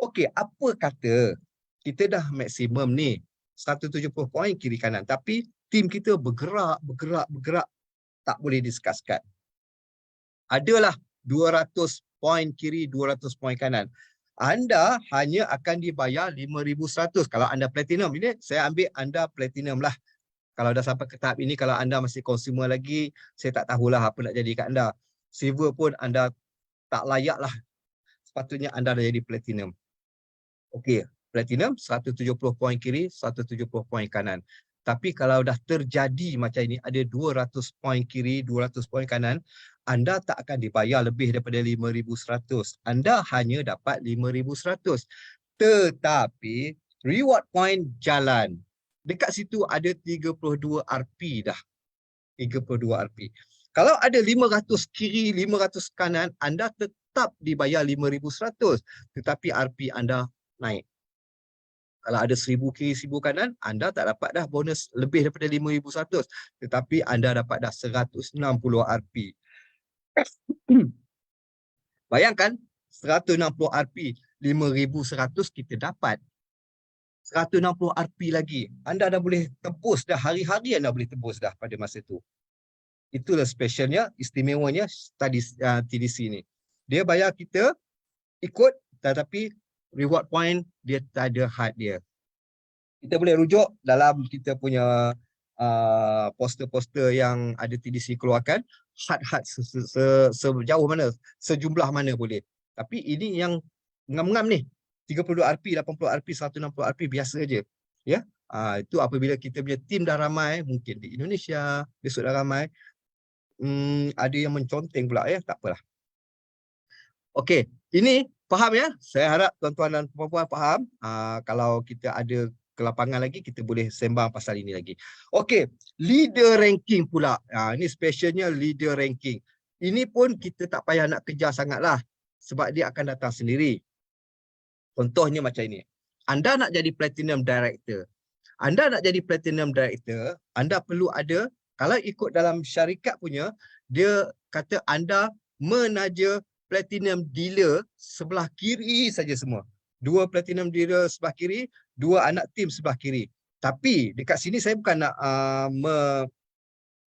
Okey, apa kata kita dah maksimum ni 170 poin kiri kanan tapi tim kita bergerak tak boleh discusskan. Adalah 200 poin kiri, 200 poin kanan. Anda hanya akan dibayar RM5,100 kalau anda platinum. Ini saya ambil anda platinum lah. Kalau dah sampai ke tahap ini, kalau anda masih consumer lagi, saya tak tahulah apa nak jadi kat anda. Silver pun anda tak layak lah. Sepatutnya anda dah jadi platinum. Okey, platinum 170 poin kiri, 170 poin kanan. Tapi kalau dah terjadi macam ini, ada 200 poin kiri, 200 poin kanan, anda tak akan dibayar lebih daripada RM5,100. Anda hanya dapat RM5,100. Tetapi reward point jalan. Dekat situ ada 32 RP dah. 32 RP. Kalau ada 500 kiri, 500 kanan, anda tetap dibayar RM5,100. Tetapi RP anda naik. Kalau ada 1,000 kiri, 1,000 kanan, anda tak dapat dah bonus lebih daripada RM5,100. Tetapi anda dapat dah 160 RP. Bayangkan 160 RP, RM5,100 kita dapat. 160 RP lagi. Anda dah boleh tebus dah, hari-hari anda boleh tebus dah pada masa itu. Itulah specialnya, istimewanya TDC ni. Dia bayar kita ikut tetapi reward point dia tak ada had dia. Kita boleh rujuk dalam kita punya poster-poster yang ada TDC keluarkan, had sejauh mana, sejumlah mana boleh. Tapi ini yang ngam-ngam ni, 32 RP, 80 RP, 160 RP biasa aja. Ya. Itu apabila kita punya tim dah ramai, mungkin di Indonesia besok dah ramai. Ada yang menconteng pula ya, tak apalah. Okey, ini faham ya? Saya harap tuan-tuan dan puan-puan faham. Kalau kita ada kelapangan lagi, kita boleh sembang pasal ini lagi. Okey, leader ranking pula. Ini specialnya leader ranking. Ini pun kita tak payah nak kejar sangatlah. Sebab dia akan datang sendiri. Contohnya macam ini. Anda nak jadi platinum director. Anda nak jadi platinum director, anda perlu ada, kalau ikut dalam syarikat punya, dia kata anda menaja platinum dealer sebelah kiri saja semua. 2 platinum dealer sebelah kiri, 2 anak tim sebelah kiri. Tapi dekat sini saya bukan nak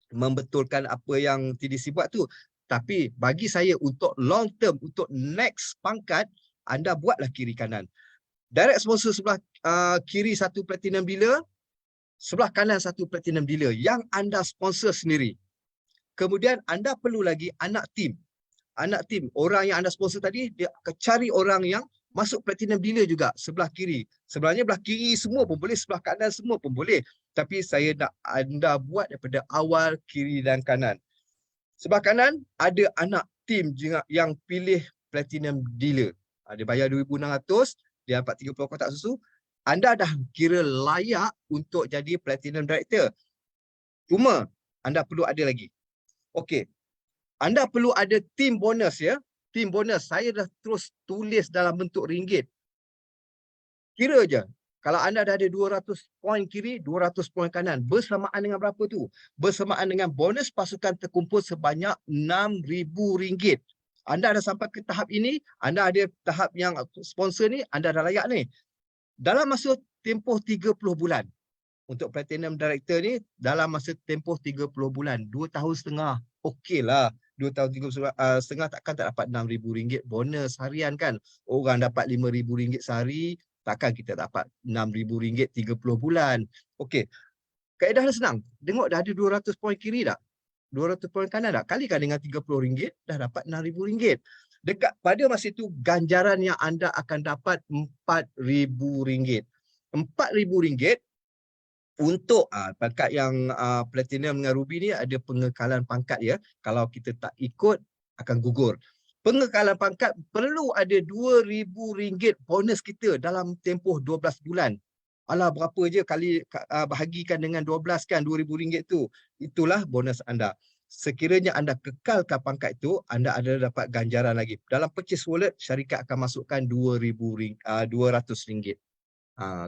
membetulkan apa yang TDC buat tu. Tapi bagi saya untuk long term, untuk next pangkat, anda buatlah kiri kanan. Direct sponsor sebelah kiri satu platinum dealer, sebelah kanan satu platinum dealer yang anda sponsor sendiri. Kemudian anda perlu lagi anak tim. Anak tim, orang yang anda sponsor tadi, dia akan cari orang yang masuk platinum dealer juga sebelah kiri. Sebenarnya belah kiri semua pun boleh, sebelah kanan semua pun boleh. Tapi saya nak anda buat daripada awal kiri dan kanan. Sebelah kanan ada anak tim yang pilih platinum dealer. Dia bayar 2,600, dia dapat 30 kotak susu. Anda dah kira layak untuk jadi platinum director. Cuma anda perlu ada lagi. Okey. Anda perlu ada team bonus ya. Team bonus saya dah terus tulis dalam bentuk ringgit. Kira je. Kalau anda dah ada 200 poin kiri, 200 poin kanan. Bersamaan dengan berapa tu? Bersamaan dengan bonus pasukan terkumpul sebanyak RM6,000. Anda dah sampai ke tahap ini, anda ada tahap yang sponsor ni, anda dah layak ni. Dalam masa tempoh 30 bulan. Untuk platinum director ni, dalam masa tempoh 30 bulan. 2 tahun setengah. Okeylah. 2 tahun 3 setengah takkan tak dapat RM6,000 bonus harian kan. Orang dapat RM5,000 sehari, takkan kita dapat RM6,000 30 bulan. Okey. Kaedah dah senang. Tengok dah ada 200 poin kiri tak? 200 poin kanan tak? Kalikan dengan RM30, dah dapat RM6,000. Dekat pada masa itu, ganjaran yang anda akan dapat RM4,000. RM4,000 untuk pangkat yang platinum dengan ruby ni ada pengekalan pangkat ya. Kalau kita tak ikut akan gugur. Pengekalan pangkat perlu ada RM2,000 bonus kita dalam tempoh 12 bulan. Alah berapa je kali bahagikan dengan 12 kan RM2,000 tu. Itulah bonus anda. Sekiranya anda kekalkan pangkat itu, anda ada dapat ganjaran lagi. Dalam purchase wallet, syarikat akan masukkan RM200.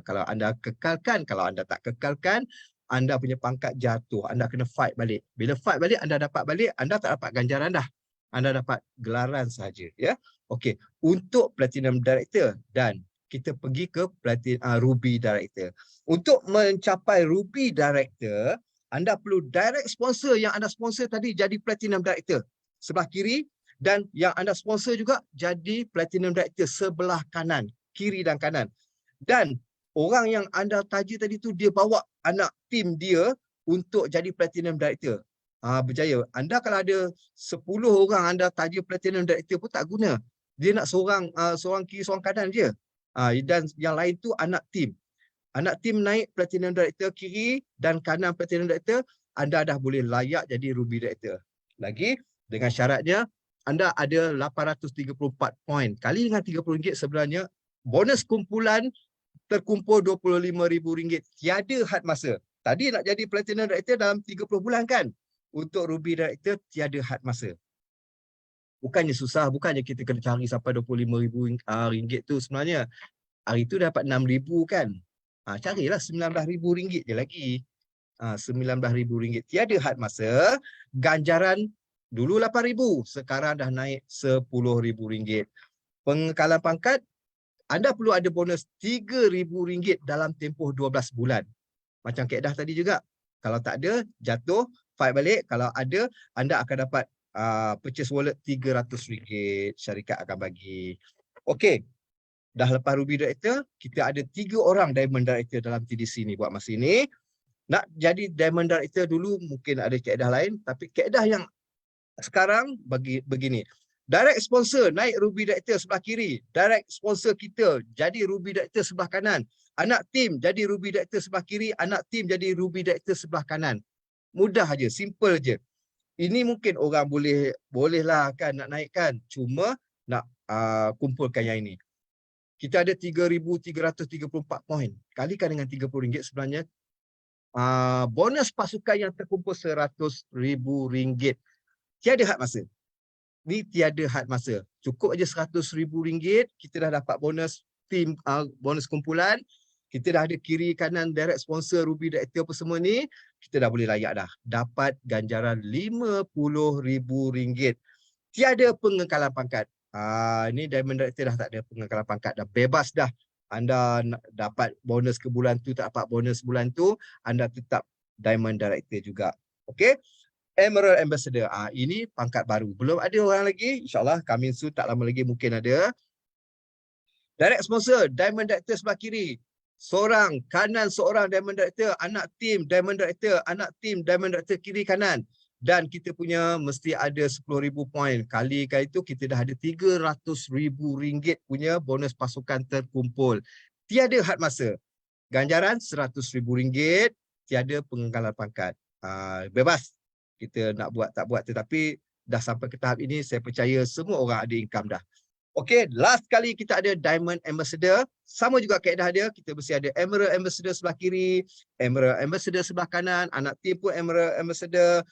Kalau anda kekalkan, kalau anda tak kekalkan, anda punya pangkat jatuh. Anda kena fight balik. Bila fight balik, anda dapat balik, anda tak dapat ganjaran dah. Anda dapat gelaran saja. Ya? Okey. Untuk Platinum Director dan kita pergi ke Ruby Director. Untuk mencapai Ruby Director, anda perlu direct sponsor yang anda sponsor tadi jadi Platinum Director. Sebelah kiri dan yang anda sponsor juga jadi Platinum Director sebelah kanan. Kiri dan kanan. Dan orang yang anda taja tadi tu dia bawa anak tim dia untuk jadi platinum director. Berjaya. Anda kalau ada 10 orang anda taja platinum director pun tak guna. Dia nak seorang kiri seorang kanan je. Dan yang lain tu anak tim. Anak tim naik platinum director kiri dan kanan platinum director, anda dah boleh layak jadi ruby director. Lagi dengan syaratnya anda ada 834 poin. Kali dengan RM30 sebenarnya bonus kumpulan terkumpul RM25,000. Tiada had masa. Tadi nak jadi platinum director dalam 30 bulan kan? Untuk ruby director tiada had masa. Bukannya susah, bukannya kita kena cari sampai RM25,000 tu sebenarnya. Hari tu dapat RM6,000 kan? Carilah RM19,000 je lagi. RM19,000. Tiada had masa. Ganjaran dulu RM8,000. Sekarang dah naik RM10,000. Pengekalan pangkat, anda perlu ada bonus RM3,000 dalam tempoh 12 bulan. Macam kaedah tadi juga. Kalau tak ada, jatuh, fight balik. Kalau ada, anda akan dapat purchase wallet RM300. Syarikat akan bagi. Okey. Dah lepas Ruby Director, kita ada 3 orang Diamond Director dalam TDC ni buat masa ini. Nak jadi Diamond Director dulu mungkin ada kaedah lain. Tapi kaedah yang sekarang begini. Direct sponsor naik Ruby Director sebelah kiri. Direct sponsor kita jadi Ruby Director sebelah kanan. Anak tim jadi Ruby Director sebelah kiri. Anak tim jadi Ruby Director sebelah kanan. Mudah aja, simple je. Ini mungkin orang bolehlah kan nak naikkan. Cuma nak kumpulkan yang ini. Kita ada 3,334 poin. Kalikan dengan RM30 sebenarnya. Bonus pasukan yang terkumpul RM100,000. Tiada had masa. Ni tiada had masa. Cukup aja RM100,000, kita dah dapat bonus tim, bonus kumpulan. Kita dah ada kiri kanan direct sponsor Ruby Director apa semua ni, kita dah boleh layak dah. Dapat ganjaran RM50,000. Tiada pengekalan pangkat. Ini Diamond Director dah tak ada pengekalan pangkat, dah bebas dah. Anda dapat bonus ke bulan tu, tak dapat bonus bulan tu, anda tetap Diamond Director juga. Okey. Emerald Ambassador. Ini pangkat baru. Belum ada orang lagi. InsyaAllah coming soon, tak lama lagi mungkin ada. Direct sponsor, Diamond Director sebelah kiri. Seorang, kanan seorang Diamond Director, anak tim Diamond Director, anak tim Diamond Director kiri kanan. Dan kita punya mesti ada 10,000 poin. Kali itu kita dah ada RM300,000 punya bonus pasukan terkumpul. Tiada had masa. Ganjaran RM100,000, tiada pengekalan pangkat. Bebas. Kita nak buat tak buat, tetapi dah sampai ke tahap ini, saya percaya semua orang ada income dah. Okey, last kali kita ada Diamond Ambassador. Sama juga kaedah dia. Kita mesti ada Emerald Ambassador sebelah kiri, Emerald Ambassador sebelah kanan, anak tim pun Emerald Ambassador.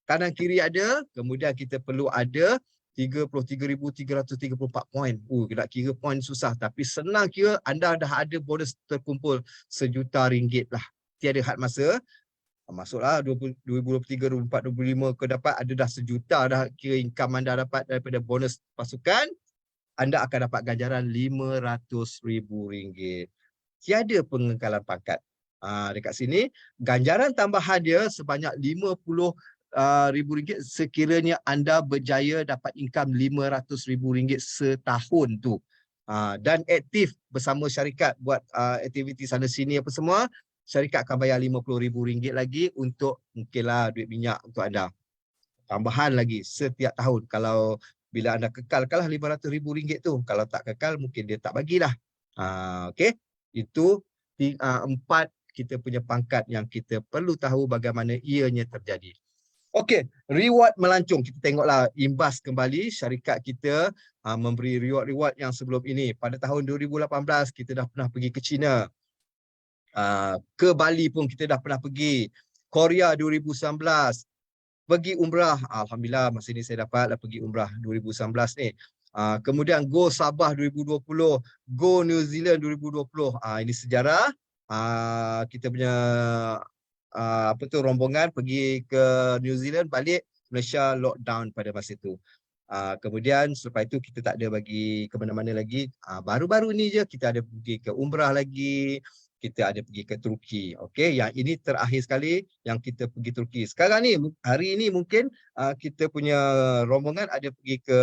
Kanan kiri ada. Kemudian kita perlu ada 33,334 poin. Nak kira poin susah. Tapi senang kira anda dah ada bonus terkumpul RM1,000,000 lah. Tiada had masa. Masuklah 2023, 2024, 2025 ke dapat ada dah RM1,000,000 dah kira income anda dapat daripada bonus pasukan. Anda akan dapat ganjaran RM500,000. Tiada pengekalan pangkat. Dekat sini, ganjaran tambahan dia sebanyak RM50,000 sekiranya anda berjaya dapat income RM500,000 setahun tu. Dan aktif bersama syarikat buat aktiviti sana sini apa semua, syarikat akan bayar RM50,000 lagi untuk mungkinlah duit minyak untuk anda. Tambahan lagi setiap tahun. Kalau bila anda kekalkanlah RM500,000 tu. Kalau tak kekal, mungkin dia tak bagilah. Okey. Itu 4 kita punya pangkat yang kita perlu tahu bagaimana ianya terjadi. Okey, reward melancong. Kita tengoklah imbas kembali syarikat kita memberi reward-reward yang sebelum ini. Pada tahun 2018 kita dah pernah pergi ke China. Ke Bali pun kita dah pernah pergi. Korea 2019. Pergi umrah, alhamdulillah masa ni saya dapatlah pergi umrah 2019 ni. Kemudian Go Sabah 2020, Go New Zealand 2020. Ini sejarah. Kita punya rombongan pergi ke New Zealand, balik Malaysia lockdown pada masa itu. Kemudian selepas itu kita tak ada bagi ke mana-mana lagi. Baru-baru ni je kita ada pergi ke umrah lagi. Kita ada pergi ke Turki. Okey, yang ini terakhir sekali yang kita pergi Turki. Sekarang ni, hari ini mungkin kita punya rombongan ada pergi ke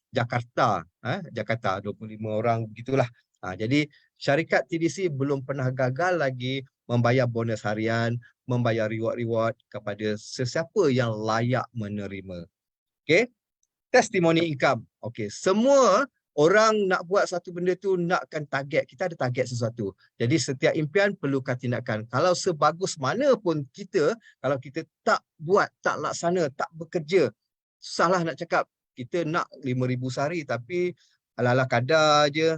Jakarta. Jakarta, 25 orang begitulah. Jadi syarikat TDC belum pernah gagal lagi membayar bonus harian, membayar reward-reward kepada sesiapa yang layak menerima. Okey, testimoni income. Okey, semua orang nak buat satu benda tu nakkan target. Kita ada target sesuatu. Jadi setiap impian perlukan tindakan. Kalau sebagus mana pun kita, kalau kita tak buat, tak laksana, tak bekerja, susahlah nak cakap kita nak 5,000 sehari tapi ala-ala kadar je.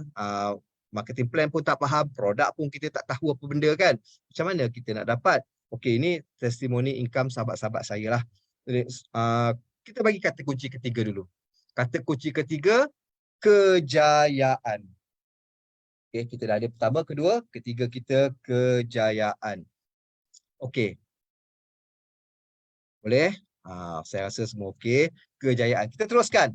Marketing plan pun tak faham, produk pun kita tak tahu apa benda kan. Macam mana kita nak dapat? Okey, ini testimoni income sahabat-sahabat saya lah. Kita bagi kata kunci ketiga dulu. Kata kunci ketiga, kejayaan. Okey, kita dah ada pertama, kedua, ketiga kita kejayaan. Okey. Boleh? Saya rasa semua okey. Kejayaan. Kita teruskan.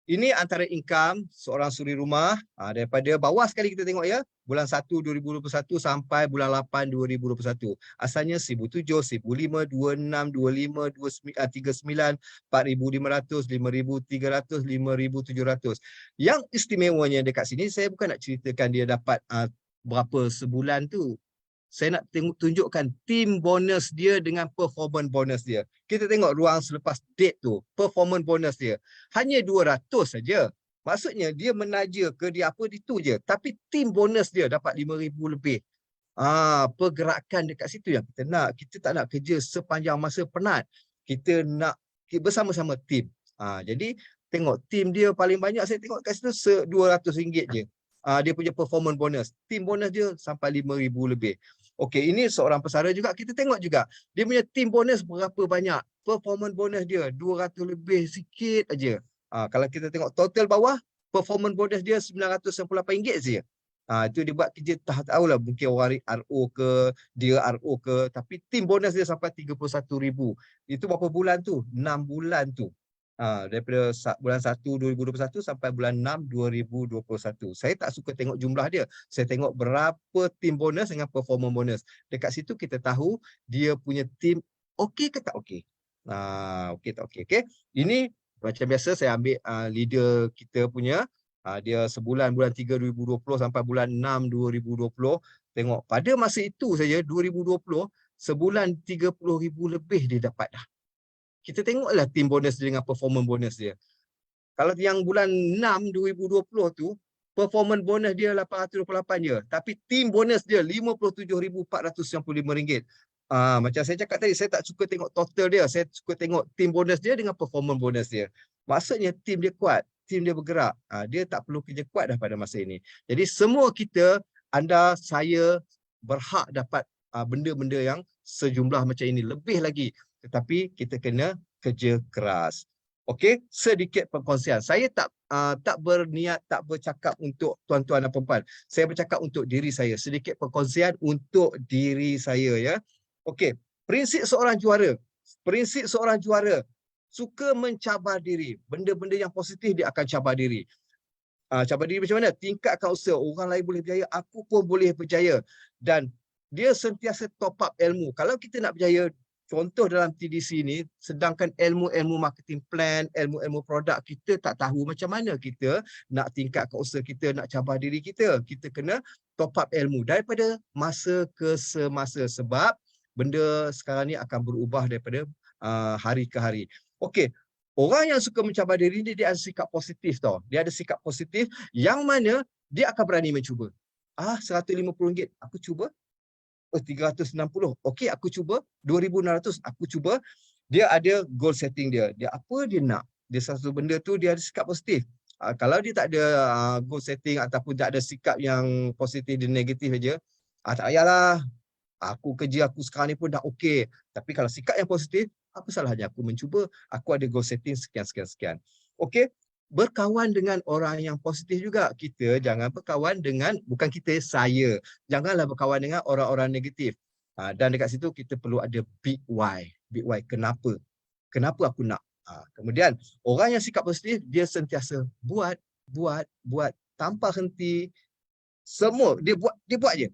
Ini antara income seorang suri rumah daripada bawah sekali kita tengok ya. Bulan 1 2021 sampai bulan 8 2021. Asalnya 1,007, 1,005, 26, 25, 39, 4,500, 5,300, 5,700. Yang istimewanya dekat sini, saya bukan nak ceritakan dia dapat berapa sebulan tu. Saya nak tunjukkan team bonus dia dengan performance bonus dia. Kita tengok ruang selepas date tu, performance bonus dia. Hanya 200 saja. Maksudnya dia menaja ke dia apa itu je. Tapi team bonus dia dapat 5,000 lebih. Pergerakan dekat situ yang kita nak. Kita tak nak kerja sepanjang masa penat. Kita nak bersama-sama team. Jadi tengok team dia paling banyak saya tengok kat situ RM200 je. Dia punya performance bonus. Team bonus dia sampai 5,000 lebih. Okey, ini seorang pesara juga. Kita tengok juga. Dia punya team bonus berapa banyak. Performance bonus dia 200 lebih sikit aja. Kalau kita tengok total bawah, performance bonus dia RM998 saja. Itu dia buat kerja tak tahulah. Mungkin orang RO ke, dia RO ke. Tapi team bonus dia sampai 31,000. Itu berapa bulan tu? 6 bulan tu. Daripada bulan 1 2021 sampai bulan 6 2021. Saya tak suka tengok jumlah dia. Saya tengok berapa tim bonus dengan performance bonus. Dekat situ kita tahu dia punya tim okey ke tak okey. Okey tak okey. Okay. Ini macam biasa saya ambil leader kita punya. Dia sebulan bulan 3 2020 sampai bulan 6 2020. Tengok pada masa itu saja 2020 sebulan 30,000 lebih dia dapat dah. Kita tengoklah tim bonus dia dengan performance bonus dia. Kalau yang bulan 6 2020 tu, performance bonus dia 828 je. Tapi tim bonus dia RM57,495. Macam saya cakap tadi, saya tak suka tengok total dia. Saya suka tengok tim bonus dia dengan performance bonus dia. Maksudnya tim dia kuat, tim dia bergerak. Dia tak perlu kerja kuat dah pada masa ini. Jadi semua kita, anda, saya berhak dapat benda-benda yang sejumlah macam ini. Lebih lagi. Tetapi kita kena kerja keras. Okey, sedikit perkongsian. Saya tak berniat, tak bercakap untuk tuan-tuan dan puan-puan. Saya bercakap untuk diri saya. Sedikit perkongsian untuk diri saya, ya. Okey, prinsip seorang juara. Prinsip seorang juara suka mencabar diri. Benda-benda yang positif dia akan cabar diri. Cabar diri macam mana? Tingkatkan usaha. Orang lain boleh berjaya, aku pun boleh berjaya. Dan dia sentiasa top up ilmu. Kalau kita nak berjaya, contoh dalam TDC ni, sedangkan ilmu-ilmu marketing plan, ilmu-ilmu produk kita tak tahu macam mana kita nak tingkatkan usaha kita, nak cabar diri kita. Kita kena top up ilmu daripada masa ke semasa. Sebab benda sekarang ni akan berubah daripada hari ke hari. Okey, orang yang suka mencabar diri ni, dia ada sikap positif tau. Dia ada sikap positif yang mana dia akan berani mencuba. RM150, aku cuba. 360. Okey, aku cuba. 2,600, aku cuba. Dia ada goal setting dia. Dia apa dia nak. Dia satu benda tu dia ada sikap positif. Kalau dia tak ada goal setting ataupun tak ada sikap yang positif dan negatif aja, tak payahlah. Aku kerja aku sekarang ni pun dah okey. Tapi kalau sikap yang positif, apa salahnya aku mencuba? Aku ada goal setting sekian. Okey. Berkawan dengan orang yang positif juga. Kita jangan berkawan dengan, bukan kita, saya. Janganlah berkawan dengan orang-orang negatif. Dan dekat situ kita perlu ada big why. Big why, kenapa? Kenapa aku nak? Kemudian, orang yang sikap positif, dia sentiasa buat tanpa henti. Semua, dia buat je.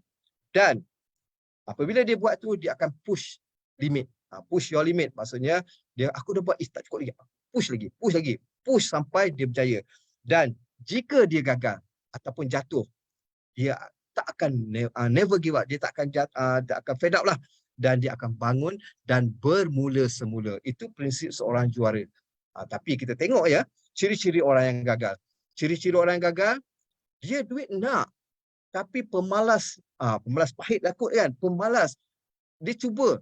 Dan apabila dia buat tu, dia akan push limit. Push your limit. Maksudnya, aku dah buat, tak cukup lagi. Push lagi. Push sampai dia berjaya. Dan jika dia gagal ataupun jatuh, dia tak akan never give up. Dia tak akan fed up lah. Dan dia akan bangun dan bermula semula. Itu prinsip seorang juara. Tapi kita tengok ya, ciri-ciri orang yang gagal. Ciri-ciri orang yang gagal, dia duit nak. Tapi pemalas. Pemalas pahit lah kot kan. Pemalas. Dia cuba.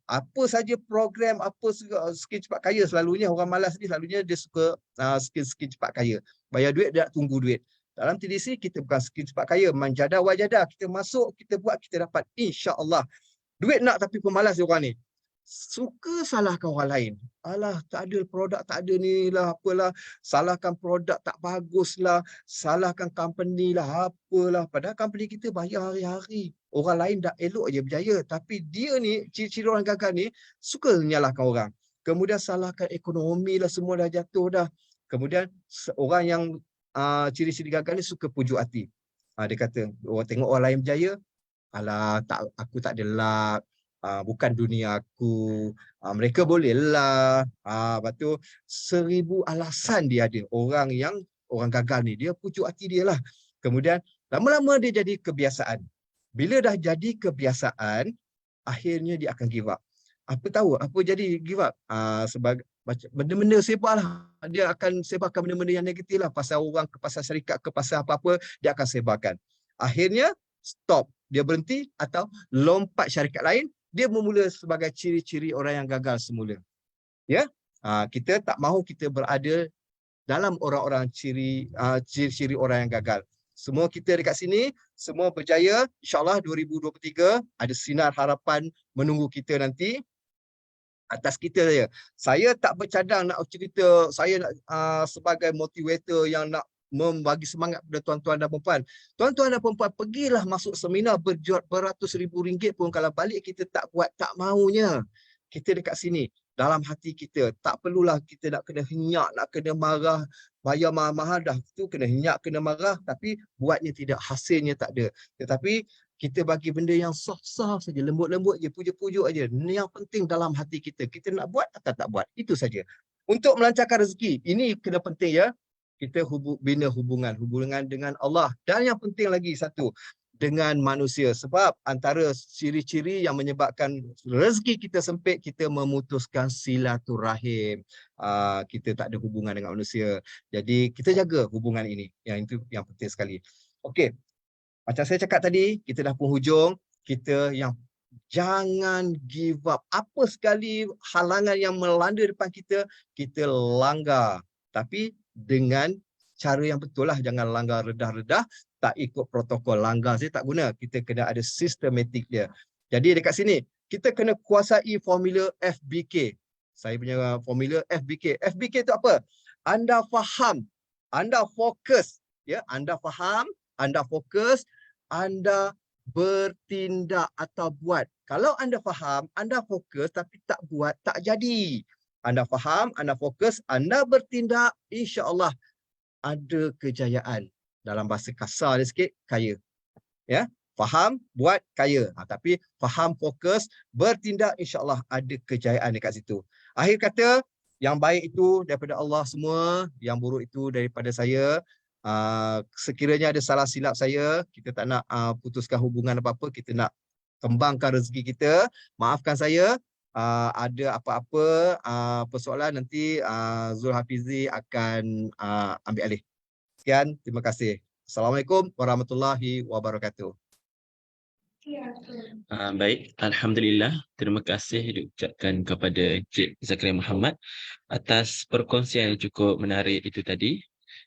Apa saja program, apa skill cepat kaya. Selalunya orang malas ni, selalunya dia suka skill cepat kaya. Bayar duit, dia nak tunggu duit. Dalam TDC, kita bukan skill cepat kaya. Manjada wajada. Kita masuk, kita buat, kita dapat. InsyaAllah. Duit nak tapi pemalas dia orang ni. Suka salahkan orang lain. Alah, tak ada produk, tak ada ni lah, apalah. Salahkan produk tak bagus lah. Salahkan company lah, apalah. Padahal company kita bayar hari-hari. Orang lain dah elok je berjaya. Tapi dia ni, ciri-ciri orang gagal ni, suka menyalahkan orang. Kemudian salahkan ekonomi lah, semua dah jatuh dah. Kemudian orang yang ciri-ciri gagal ni suka pujuk hati. Dia kata, orang tengok orang lain berjaya, alah, aku tak ada luck. Bukan dunia aku. Mereka boleh lah. Lepas tu 1,000 alasan dia ada. Orang gagal ni, dia pujuk hati dia lah. Kemudian lama-lama dia jadi kebiasaan. Bila dah jadi kebiasaan, akhirnya dia akan give up. Apa tahu apa jadi give up? Sebagai benda-benda sebar lah. Dia akan sebarkan benda-benda yang negatif lah. Pasal orang, ke pasal syarikat, ke pasal apa-apa, dia akan sebarkan. Akhirnya stop. Dia berhenti atau lompat syarikat lain. Dia bermula sebagai ciri-ciri orang yang gagal semula. Ya, kita tak mahu kita berada dalam orang-orang ciri-ciri orang yang gagal. Semua kita dekat sini, semua berjaya. InsyaAllah 2023 ada sinar harapan menunggu kita nanti. Atas kita saja. Saya tak bercadang nak cerita saya nak sebagai motivator yang nak membagi semangat kepada tuan-tuan dan perempuan. Tuan-tuan dan perempuan, pergilah masuk seminar beratus ribu ringgit pun kalau balik kita tak buat, tak maunya. Kita dekat sini. dalam hati kita. Tak perlulah kita nak kena henyak, nak kena marah, bayar mahal-mahal dah tu kena henyak, kena marah, tapi buatnya tidak, hasilnya tak ada. Tetapi kita bagi benda yang soft-soft saja, lembut-lembut je, pujuk-pujuk aja. Yang penting dalam hati kita. Kita nak buat atau tak buat. Itu saja. Untuk melancarkan rezeki, ini kena penting ya. Kita bina hubungan dengan Allah. Dan yang penting lagi satu, dengan manusia. Sebab antara ciri-ciri yang menyebabkan rezeki kita sempit, kita memutuskan silaturahim. Kita tak ada hubungan dengan manusia. Jadi kita jaga hubungan ini. Yang itu yang penting sekali. Okey. Macam saya cakap tadi, kita dah penghujung. Kita yang jangan give up. Apa sekali halangan yang melanda depan kita, kita langgar. Tapi dengan cara yang betul lah. Jangan langgar redah-redah. Tak ikut protokol, langgar saya tak guna. Kita kena ada sistematik dia. Jadi dekat sini, kita kena kuasai formula FBK. Saya punya formula FBK. FBK itu apa? Anda faham, anda fokus. Ya, anda faham, anda fokus, anda bertindak atau buat. Kalau anda faham, anda fokus tapi tak buat, tak jadi. Anda faham, anda fokus, anda bertindak, insya-Allah ada kejayaan. Dalam bahasa kasar dia sikit, kaya. Ya, faham, buat, kaya. Tapi faham, fokus, bertindak, insya-Allah ada kejayaan dekat situ. Akhir kata, yang baik itu daripada Allah semua, yang buruk itu daripada saya. Sekiranya ada salah silap saya, kita tak nak putuskan hubungan apa-apa, kita nak kembangkan rezeki kita. Maafkan saya. Ada apa-apa persoalan nanti Zul Hafizi akan ambil alih. Sekian, terima kasih. Assalamualaikum warahmatullahi wabarakatuh. Baik, Alhamdulillah. Terima kasih diucapkan kepada Encik Zakaria Muhammad atas perkongsian yang cukup menarik itu tadi.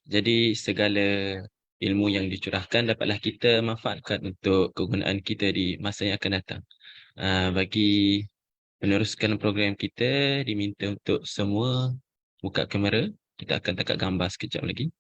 Jadi segala ilmu yang dicurahkan dapatlah kita manfaatkan untuk kegunaan kita di masa yang akan datang. Bagi meneruskan program kita, diminta untuk semua buka kamera. Kita akan tangkap gambar sekejap lagi.